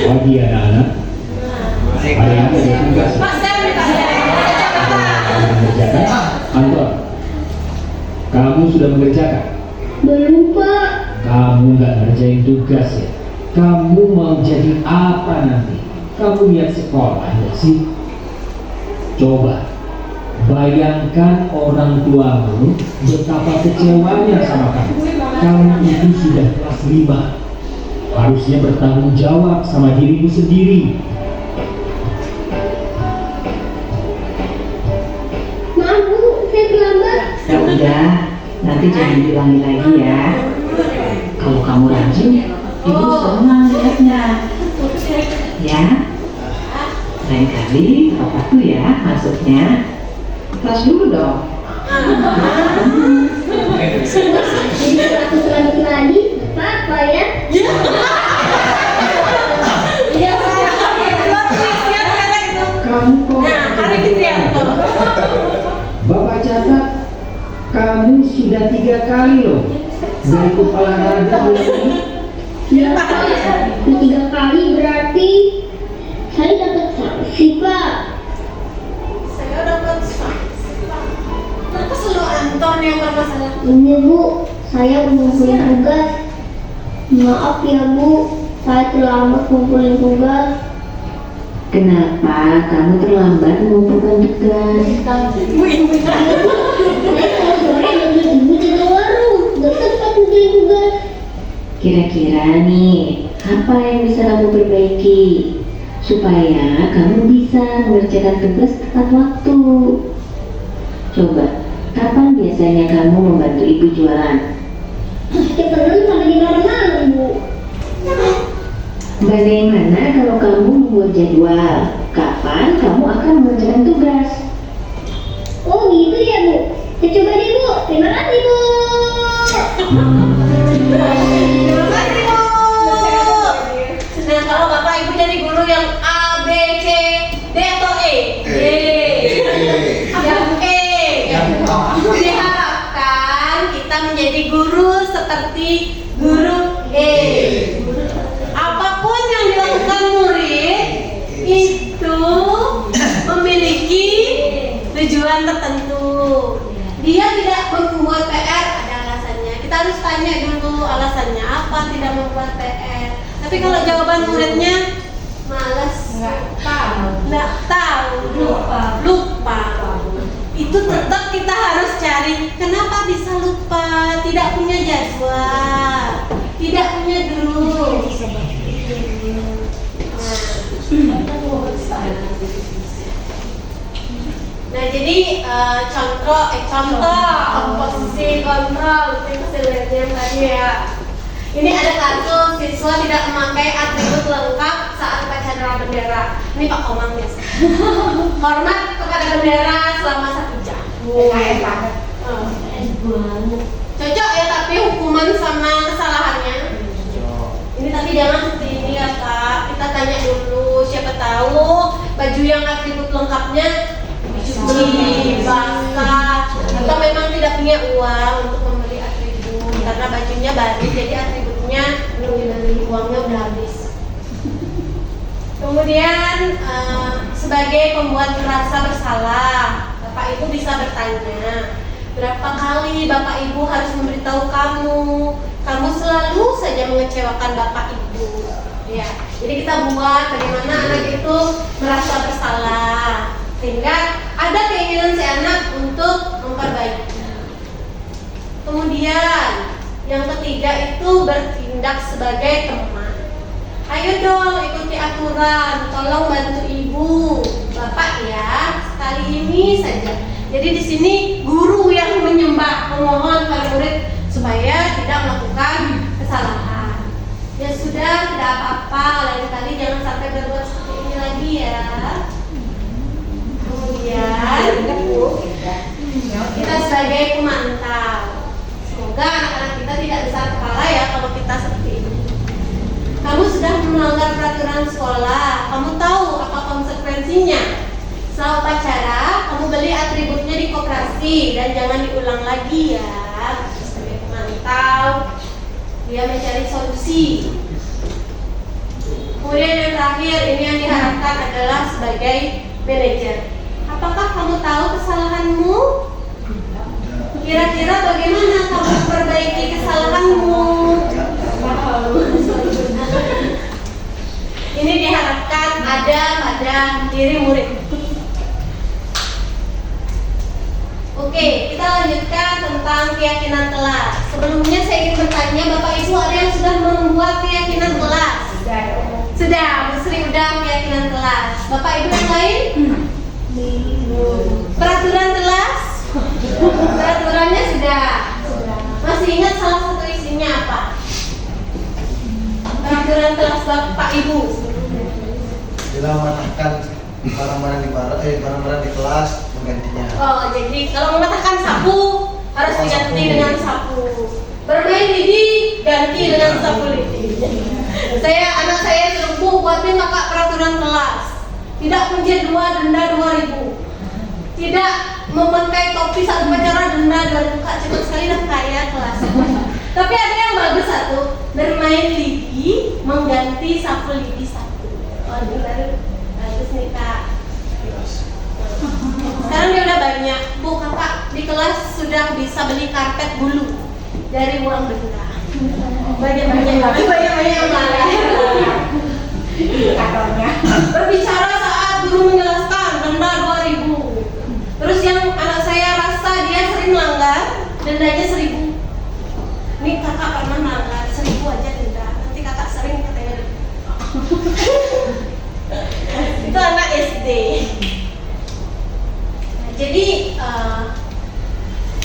Pagi anak-anak. Hari ini ada tugas. Pak Sam, Pak Sam. Mengerjakan. Anton, kamu sudah mengerjakan? Belum Pak. Kamu nggak ngerjain tugas ya? Kamu mau jadi apa nanti? Kamu lihat sekolah nggak sih? Coba bayangkan orang tuamu betapa kecewanya sama kamu. Kamu itu sudah kelas 5. Harusnya bertanggung jawab sama dirimu sendiri. Maaf Bu, saya terlambat. Ya udah, nanti jangan diulangi lagi ya. Kalau kamu rajin, ibu senang lihatnya. Ya, lain kali papa tuh ya masuknya kelas dulu dong. Jadi 100 lagi, Papa ya? Iya, siap kata gitu. Kamu kok? Nah, hari Fitrianto. Bapak catat, kamu sudah 3 kali loh dari kepala olahraga bulan ini. Ya Pak, 3 kali berarti saya dapat sanksi Pak. Saya dapat sanksi, Pak. Kenapa selalu Anton yang bermasalah? Ini Bu, saya ngumpulin tugas. Maaf ya Bu, saya terlambat ngumpulin tugas. Kenapa kamu terlambat mengumpulkan tugas? Saya sore lagi ibu di warung, gak sempat ngumpulin tugas. Kira-kira nih, apa yang bisa kamu perbaiki supaya kamu bisa mengerjakan tugas tepat waktu? Coba, kapan biasanya kamu membantu ibu jualan? Setiap hari sampai di malam Bu. Bagaimana kalau kamu membuat jadwal? Kapan kamu akan mengerjakan tugas? Oh gitu ya Bu. Saya coba deh Bu. Terima kasih Bu. Terima kasih, Bu. Nah, kalau Bapak Ibu jadi guru yang A, B, C, D atau E? D. Yang E. Yang menjadi guru seperti guru E. Apapun yang dilakukan murid itu memiliki tujuan tertentu. Dia tidak membuat PR, ada alasannya. Kita harus tanya dulu alasannya apa tidak membuat PR. Tapi kalau jawaban muridnya malas, nggak tahu, lupa. Itu tetap kita harus cari kenapa bisa lupa, tidak punya jadwal, tidak punya guru. Nah, jadi contoh posisi kontrol itu sebenarnya tadi ya. Ini ada kasus siswa tidak memakai atribut lengkap saat upacara bendera. Ini Pak Komang ya. Hormat kepada bendera selama 1 jam. banget. Cocok ya, tapi hukuman sama kesalahannya. Ini tapi jangan seperti ini ya Kak. Kita tanya dulu, siapa tahu baju yang atribut lengkapnya dicuci, basah, atau memang tidak punya uang untuk membeli atribut karena bajunya baru, jadi atributnya belum dibeli, uangnya udah habis. Kemudian sebagai pembuat merasa bersalah, Bapak Ibu bisa bertanya, berapa kali Bapak Ibu harus memberitahu kamu selalu saja mengecewakan Bapak Ibu. Ya, jadi kita buat bagaimana anak itu merasa bersalah, sehingga ada keinginan si anak untuk memperbaiki. Kemudian yang ketiga itu bertindak sebagai teman. Ayo dong ikuti aturan, tolong bantu ibu, bapak ya, sekali ini saja. Jadi di sini guru yang memohon pada murid supaya tidak melakukan kesalahan. Ya sudah, tidak apa-apa, lain kali jangan sampai berbuat seperti ini lagi ya. Kemudian kita sebagai pemantau, semoga anak-anak kita tidak besar kepala ya kalau kita seperti ini. Kamu sudah melanggar peraturan sekolah, kamu tahu apa konsekuensinya. Setelah upacara, kamu beli atributnya di koperasi dan jangan diulang lagi ya. Sebagai pemantau, dia mencari solusi. Kemudian yang terakhir, ini yang diharapkan adalah sebagai manajer. Apakah kamu tahu kesalahanmu? Kira-kira bagaimana kamu memperbaiki kesalahanmu? Ini diharapkan ada pada diri murid. Oke, kita lanjutkan tentang keyakinan kelas. Sebelumnya saya ingin bertanya, Bapak Ibu ada yang sudah membuat keyakinan kelas? Sudah, Bu Sri udah keyakinan kelas. Bapak Ibu yang lain? Peraturan kelas? Peraturannya sudah. Masih ingat salah satu isinya apa? Peraturan kelas Bapak Ibu. Bila mematahkan barang-barang di kelas menggantinya. Oh, jadi kalau mematahkan sapu harus diganti dengan sapu. Bermain lidi ganti dengan sapu lidi. Anak saya suruh buatin kakak peraturan kelas. Tidak pencet 2 denda 2.000. Tidak memakai topi saat upacara denda 2.000. Kak cepat sekali dah kaya kelas. Tapi ada yang bagus satu, bermain lidi mengganti sapu lidi satu. Oh, ini bagus nih Kak. Sekarang dia udah banyak. Bu, kakak di kelas sudah bisa beli karpet bulu dari uang benda. Banyak-banyak yang lain. Berbicara saat guru menjelaskan denda 2.000. Terus yang anak saya rasa dia sering melanggar, dendanya 1.000. Ini kakak pernah melanggar 1.000 aja denda. Nanti kakak sering katanya. Itu anak SD. Jadi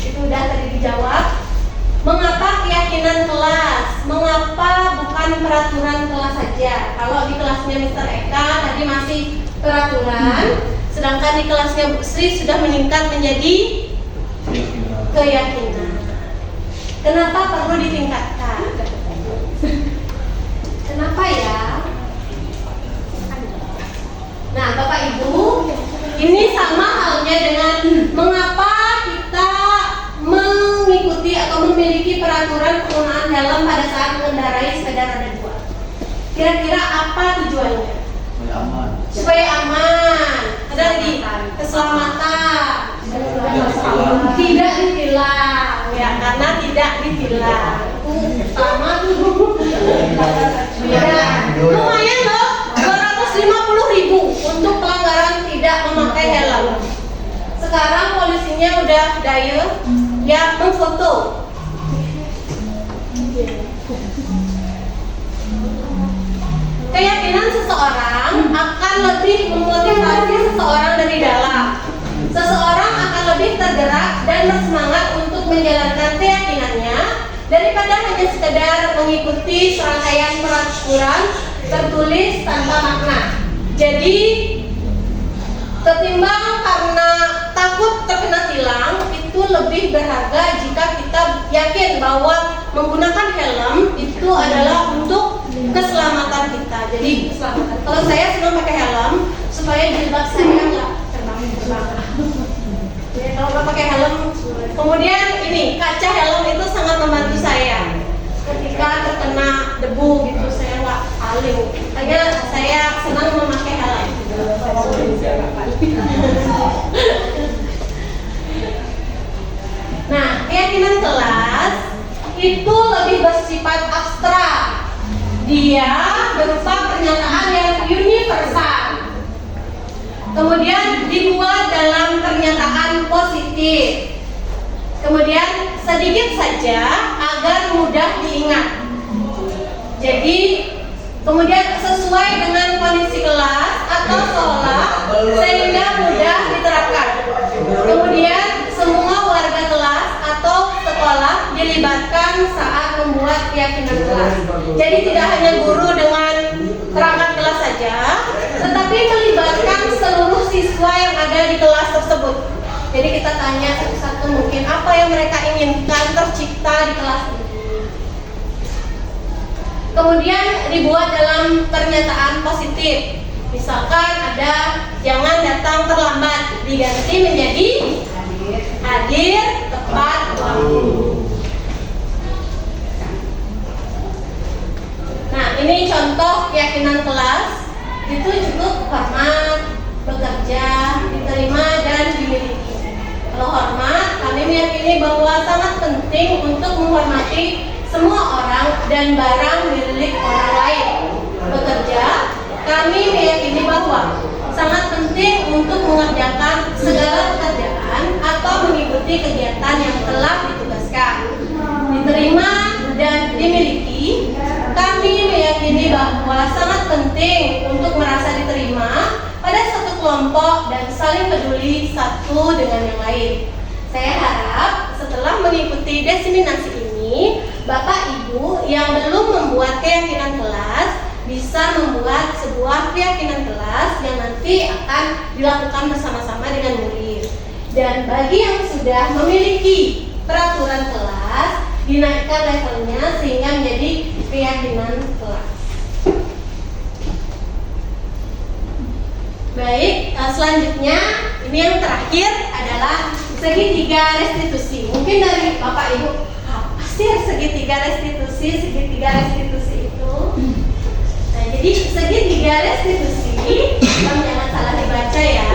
itu udah tadi dijawab. Mengapa keyakinan kelas? Mengapa bukan peraturan kelas saja? Kalau di kelasnya Mr. Eka tadi masih peraturan, sedangkan di kelasnya Bu Sri sudah meningkat menjadi keyakinan. Kenapa perlu ditingkatkan? Kenapa ya? Nah, Bapak Ibu, ini sama halnya dengan mengapa kita mengikuti atau memiliki helm pada saat mengendarai sepeda roda 2? Kira-kira apa tujuannya? Aman. Supaya aman. Ada lagi keselamatan. Tidak ditilang, ya, karena tidak ditilang. Pertama tuh. Ya, lumayan loh, 250.000 untuk pelanggaran tidak memakai helm. Sekarang polisinya udah daya ya memfoto. Keyakinan seseorang akan lebih memotivasi seseorang dari dalam. Seseorang akan lebih tergerak dan bersemangat untuk menjalankan keyakinannya daripada hanya sekedar mengikuti serangkaian peraturan tertulis tanpa makna. Jadi, ketimbang karena takut terkena tilang, itu lebih berharga jika kita yakin bahwa menggunakan helm itu adalah untuk keselamatan kita. Jadi keselamatan. Kalau saya senang pakai helm supaya jilbab saya nggak terbang. Jadi kalau nggak pakai helm, kemudian ini kaca helm itu sangat membantu saya ketika terkena debu gitu, saya nggak paling. Makanya saya senang memakai helm. Nah, keyakinan kelas itu lebih bersifat abstrak. Dia berupa pernyataan yang universal. Kemudian dibuat dalam pernyataan positif. Kemudian sedikit saja agar mudah diingat. Jadi kemudian sesuai dengan kondisi kelas atau sekolah sehingga mudah diterapkan. Kemudian semua warga kelas atau sekolah dilibatkan saat membuat keyakinan kelas. Jadi tidak hanya guru dengan perangkat kelas saja, tetapi melibatkan seluruh siswa yang ada di kelas tersebut. Jadi kita tanya satu-satu mungkin apa yang mereka inginkan tercipta di kelas ini. Kemudian dibuat dalam pernyataan positif. Misalkan ada jangan datang terlambat, diganti menjadi hadir tepat waktu. Nah, ini contoh keyakinan kelas. Itu cukup hormat, bekerja, diterima dan dimiliki. Kalau hormat, kami meyakini bahwa sangat penting untuk menghormati semua orang dan barang milik orang lain. Bekerja, kami meyakini bahwa sangat penting untuk mengerjakan segala pekerjaan atau mengikuti kegiatan yang telah ditugaskan. Diterima dan dimiliki, kami meyakini bahwa sangat penting untuk merasa diterima pada satu kelompok dan saling peduli satu dengan yang lain. Saya harap setelah mengikuti diseminasi ini, Bapak Ibu yang belum membuat keyakinan kelas bisa membuat sebuah keyakinan kelas yang nanti akan dilakukan bersama-sama dengan murid. Dan bagi yang sudah memiliki peraturan kelas, dinaikkan levelnya sehingga menjadi keyakinan kelas. Baik, selanjutnya ini yang terakhir adalah segitiga restitusi. Mungkin dari Bapak Ibu, apa sih segitiga restitusi? Segitiga restitusi itu, nah jadi segitiga restitusi, kamu jangan salah dibaca ya.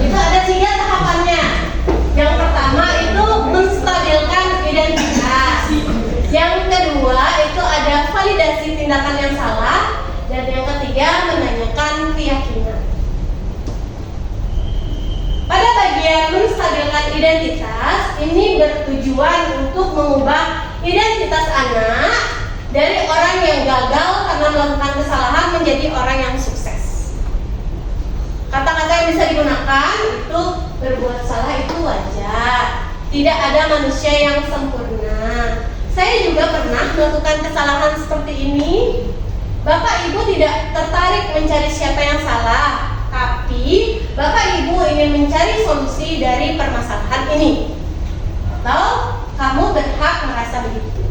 Itu ada 3 tahapannya. Yang pertama itu menstabilkan identitas. Yang kedua itu ada validasi tindakan yang salah. Dan yang ketiga menanyakan keyakinan. Pada bagian menstabilkan identitas, ini bertujuan untuk mengubah identitas anak dari orang yang gagal karena melakukan kesalahan menjadi orang yang sukses. Kata-kata yang bisa digunakan itu berbuat salah itu wajar. Tidak ada manusia yang sempurna. Saya juga pernah melakukan kesalahan seperti ini. Bapak Ibu tidak tertarik mencari siapa yang salah, tapi Bapak Ibu ingin mencari solusi dari permasalahan ini. Atau kamu berhak merasa begitu.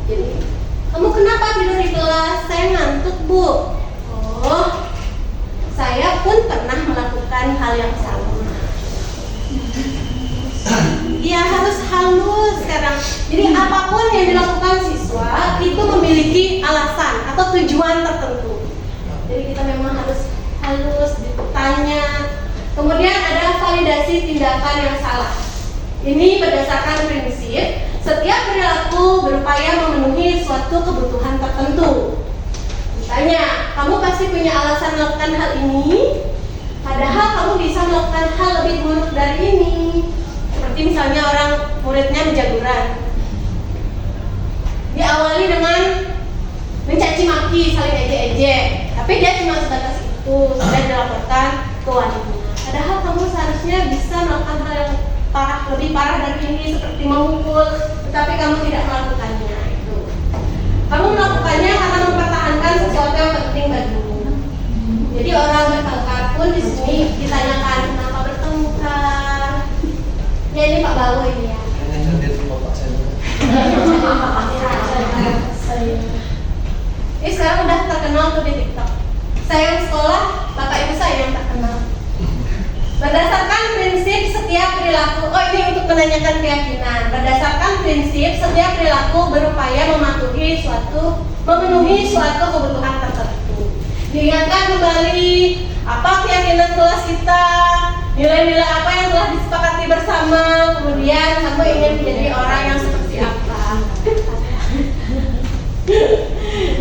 Jadi, kamu kenapa tidur di kelas? Saya ngantuk, Bu. Oh, saya pun pernah melakukan hal yang sama. Ya harus halus sekarang Jadi apapun yang dilakukan siswa itu memiliki alasan atau tujuan tertentu. Jadi kita memang harus ditanya. Kemudian ada validasi tindakan yang salah. Ini berdasarkan prinsip setiap perilaku berupaya memenuhi suatu kebutuhan tertentu. Misalnya, kamu pasti punya alasan melakukan hal ini, padahal kamu bisa melakukan hal lebih buruk dari ini. Seperti misalnya orang muridnya menjaguran. Diawali dengan mencaci maki, saling ejek-ejek, tapi dia cuma sebatas itu, sudah dilaporkan ke walinya. Padahal kamu seharusnya bisa melakukan hal yang lebih parah dari ini, seperti memukul, tetapi kamu tidak melakukannya. Itu. Kamu melakukannya karena mempertahankan sesuatu yang penting bagimu. Jadi orang bertengkar pun di sini ditanyakan kenapa bertengkar. Ya ini Pak Bawo ini ya. Ini sekarang udah terkenal tuh di TikTok. Saya yang sekolah, bapak ibu saya yang terkenal. Berdasarkan prinsip setiap perilaku, ini untuk menanyakan keyakinan. Berdasarkan prinsip setiap perilaku berupaya memenuhi suatu kebutuhan tertentu. Diingatkan kembali apa keyakinan kelas kita, nilai-nilai apa yang telah disepakati bersama, kemudian kamu ingin menjadi orang yang seperti apa.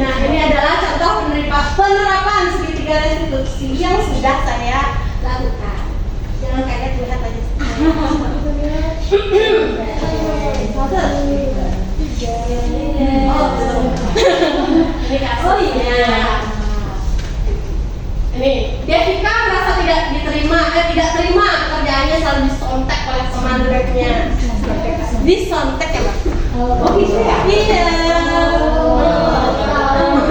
Nah, ini adalah contoh penerapan segitiga restitusi yang sudah saya lakukan. Jangan kaget, lihat aja. Ini kasusnya. Ini Devika merasa tidak terima pekerjaannya selalu disontek oleh teman dekatnya. Disontek ya, Pak? Oh gitu ya? Iya.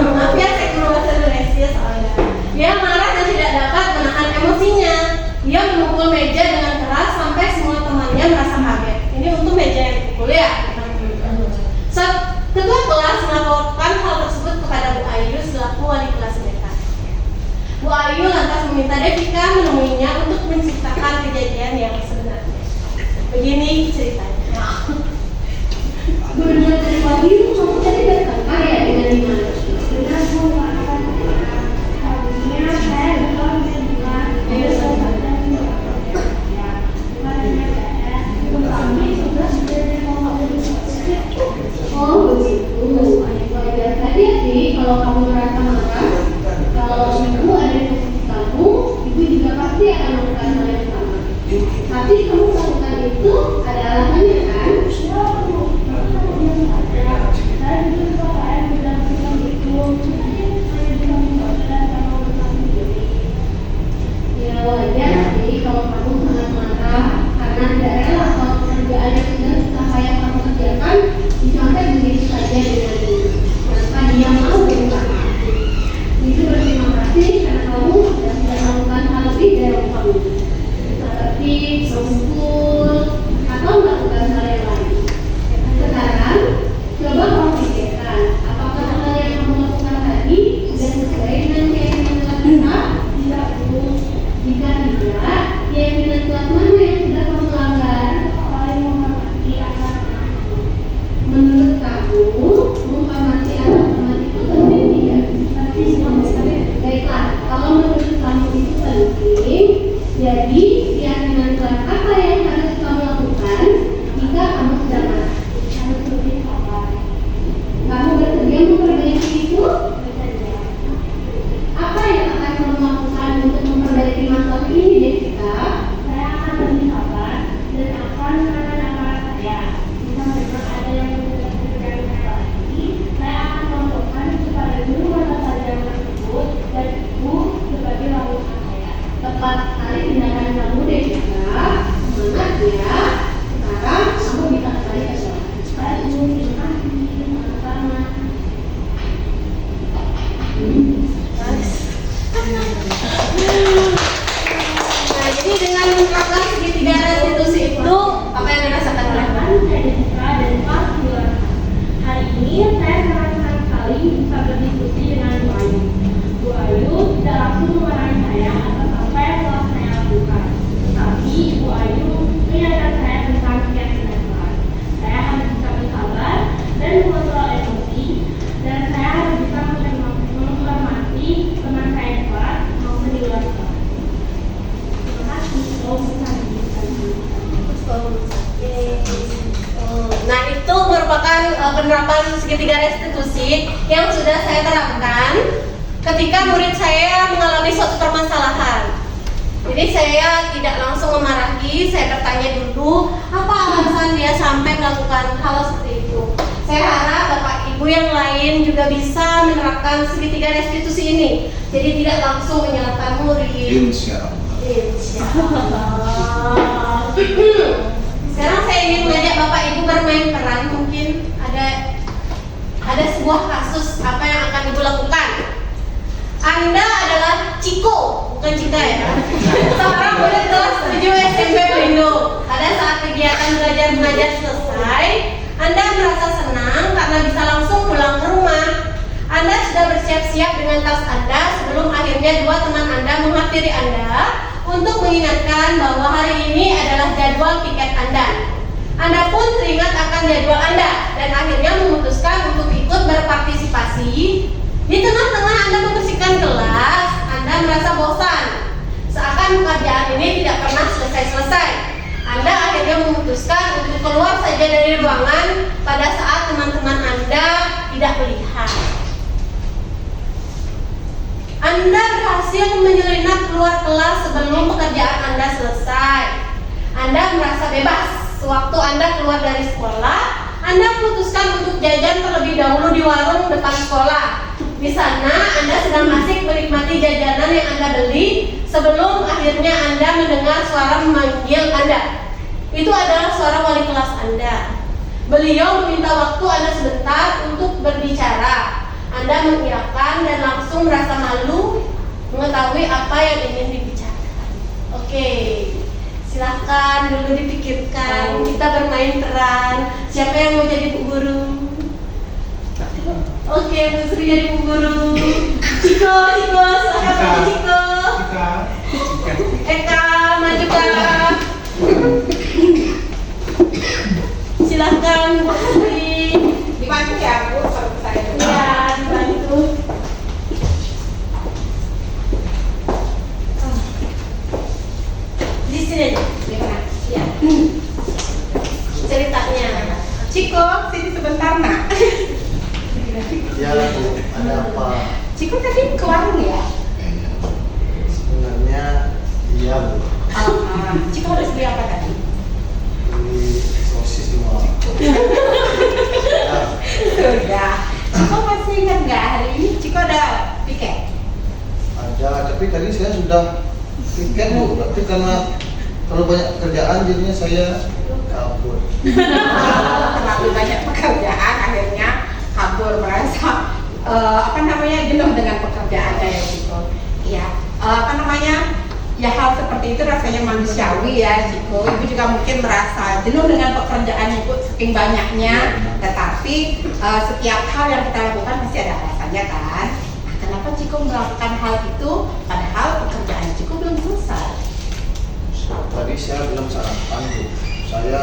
Maaf ya, saya kurang bahasa Indonesia soalnya. Dia marah dan tidak dapat menahan emosinya. Dia memukul meja dengan keras sampai semua temannya merasa kaget. Ini untuk meja yang dipukul ya. Ketua kelas melaporkan hal tersebut kepada Bu Ayu selaku wali kelas mereka. Bu Ayu lantas meminta Devika menemuinya untuk menceritakan kejadian yang sebenarnya. Begini ceritanya. Berdua dari pagi, kamu tadi bertengkar ya dengan Lima? Habisnya saya lupa oh begitu. Wajar saja sih kalau kamu merasa marah. Kalau ibu ada di posisi kamu, ibu juga pasti akan melakukan hal yang sama. Tapi kamu melakukan itu ada alasannya kan? Ya wajar sih kalau kamu sangat marah karena tidak rela kalau pekerjaan yang sudah yang kamu kerjakan dicontek begitu saja dengan dia. Tanpa dia mau berterima kasih. Itu berterima kasih karena kamu sudah tidak melakukan hal lebih dari kamu. Seperti memukul penerapan segitiga restitusi yang sudah saya terapkan ketika murid saya mengalami suatu permasalahan. Jadi saya tidak langsung memarahi, saya bertanya dulu apa alasan dia sampai melakukan hal seperti itu. Saya harap Bapak Ibu yang lain juga bisa menerapkan segitiga restitusi ini. Jadi tidak langsung menyalahkan murid. Insya Allah. Insya Allah. Sekarang saya ingin mengajak Bapak Ibu bermain peran. Mungkin ada sebuah kasus apa yang akan Ibu lakukan. Anda adalah Ciko, bukan Cika ya. Seorang murid kelas 7 SMP Pelindo. Pada saat kegiatan belajar mengajar selesai, Anda merasa senang karena bisa langsung pulang ke rumah. Anda sudah bersiap-siap dengan tas Anda sebelum akhirnya dua teman Anda menghampiri Anda untuk mengingatkan bahwa hari ini adalah jadwal piket Anda. Anda pun teringat akan jadwal Anda dan akhirnya memutuskan untuk ikut berpartisipasi. Di tengah-tengah Anda membersihkan kelas, Anda merasa bosan. Seakan pekerjaan ini tidak pernah selesai-selesai. Anda akhirnya memutuskan untuk keluar saja dari ruangan pada saat teman-teman Anda tidak melihat. Anda berhasil menyelinap keluar kelas sebelum pekerjaan Anda selesai. Anda merasa bebas. Sewaktu Anda keluar dari sekolah, Anda memutuskan untuk jajan terlebih dahulu di warung depan sekolah. Di sana Anda sedang asik menikmati jajanan yang Anda beli sebelum akhirnya Anda mendengar suara memanggil Anda. Itu adalah suara wali kelas Anda. Beliau meminta waktu Anda sebentar untuk berbicara. Anda mengiyakan dan langsung merasa malu mengetahui apa yang ingin dibicarakan. Oke, silakan dulu dipikirkan. Kita bermain peran. Siapa yang mau jadi Bu Guru? Oke, Bu Sri jadi Bu Guru. Ciko, silakan Pak Ciko. Eka, maju Kak. Silakan Bu Sri. Dibantu ya Bu, kalau saya. Iya, dibantu. Di sini aja. Gimana? Ya. Ceritanya. Ciko, sini sebentar nak. Ya Bu, ada apa? Ciko tadi ke warung ya? Sebenarnya iya Bu. Ciko harus beli apa tadi? Beli sosis di mall. Sudah. Ciko masih ingat nggak hari ini Ciko ada piket? Ada, tapi tadi saya sudah piket Bu, tapi karena terlalu banyak pekerjaan jadinya saya kabur. Terlalu banyak pekerjaan akhirnya kabur, merasa jenuh dengan pekerjaannya ya Ciko. Iya, ya hal seperti itu rasanya manusiawi ya Ciko. Ibu juga mungkin merasa jenuh dengan pekerjaan Ibu saking banyaknya, tetapi setiap hal yang kita lakukan pasti ada alasannya kan. Nah, kenapa Ciko melakukan hal itu padahal pekerjaan Ciko belum selesai? Tadi saya belum sarapan Bu. Saya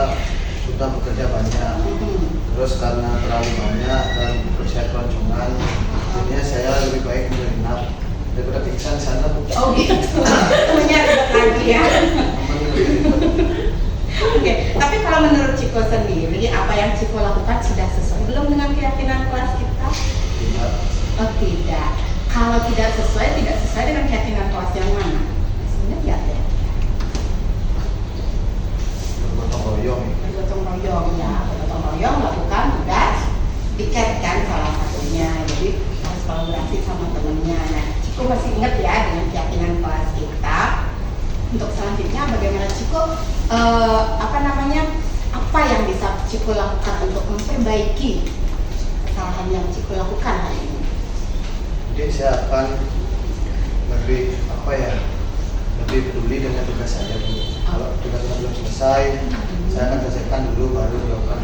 sudah bekerja banyak. Terus karena terlalu banyak dan saya keloncongan, jadinya saya lebih baik menyelinap daripada pingsan sana Bu. Oh gitu. Punya ribet lagi ya. Oke, tapi kalau menurut Ciko sendiri, apa yang Ciko lakukan sudah sesuai belum dengan keyakinan kelas kita? Tidak. Oh tidak. Kalau tidak sesuai dengan keyakinan kelas yang mana? Sebenarnya ya. Bergotong royong. Bergotong royong ya. Bergotong royong lakukan tugas piket kan salah satunya. Jadi harus kolaborasi sama temennya. Nah, Ciko masih ingat ya dengan keyakinan kelas kita. Untuk selanjutnya bagaimana Ciko apa yang bisa Ciko lakukan untuk memperbaiki kesalahan yang Ciko lakukan hari ini? Jadi saya akan lebih peduli dengan tugas saya dulu. Kalau tugasnya belum selesai, saya akan selesaikan dulu baru dilakukan.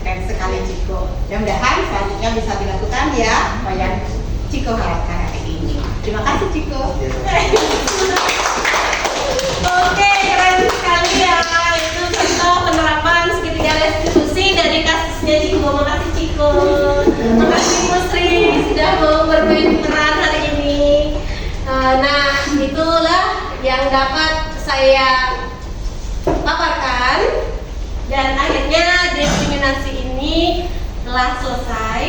Keren sekali Ciko. Mudah-mudahan selanjutnya bisa dilakukan ya apa yang Ciko harapkan hari ini. Terima kasih Ciko. Oke, keren sekali ya. Itu contoh penerapan segitiga restitusi dari kasusnya Ciko. Makasih Ciko. Makasih Bu Sri sudah mau bermain peran hari ini. Nah, itulah yang dapat saya paparkan. Dan akhirnya diskriminasi ini telah selesai.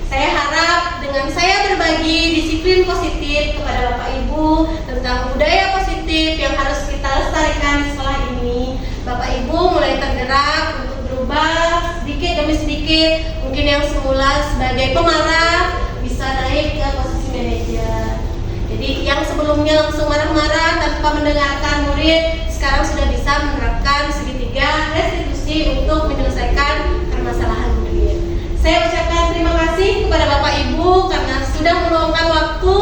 Saya harap dengan saya berbagi disiplin positif kepada Bapak Ibu tentang budaya positif yang harus kita lestarikan di sekolah ini, Bapak Ibu mulai tergerak untuk berubah sedikit demi sedikit. Mungkin yang semula sebagai pemarah bisa naik ke posisi manajer. Jadi yang sebelumnya langsung marah-marah tanpa mendengarkan murid, sekarang sudah bisa menerapkan segitiga restitusi untuk menyelesaikan permasalahan murid. Saya ucapkan terima kasih kepada Bapak Ibu karena sudah meluangkan waktu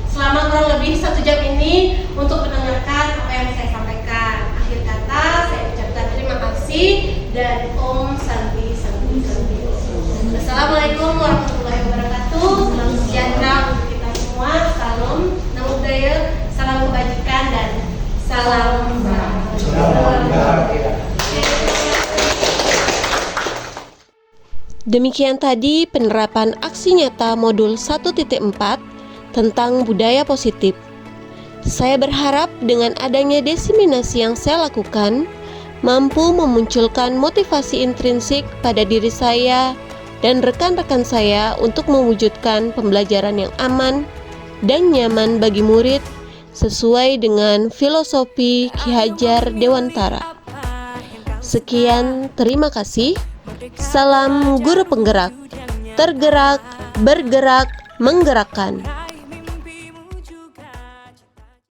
selama kurang lebih 1 jam ini untuk mendengarkan apa yang saya sampaikan. Akhir kata saya ucapkan terima kasih dan Om Santi Santi Santi. Assalamualaikum warahmatullahi wabarakatuh. Salam sejahtera untuk kita semua. Salam Namo Buddhaya, salam kebajikan dan salam Demikian tadi penerapan aksi nyata modul 1.4 tentang budaya positif. Saya berharap dengan adanya diseminasi yang saya lakukan mampu memunculkan motivasi intrinsik pada diri saya dan rekan-rekan saya untuk mewujudkan pembelajaran yang aman dan nyaman bagi murid sesuai dengan filosofi Ki Hajar Dewantara. Sekian, terima kasih. Salam guru penggerak, tergerak, bergerak, menggerakkan.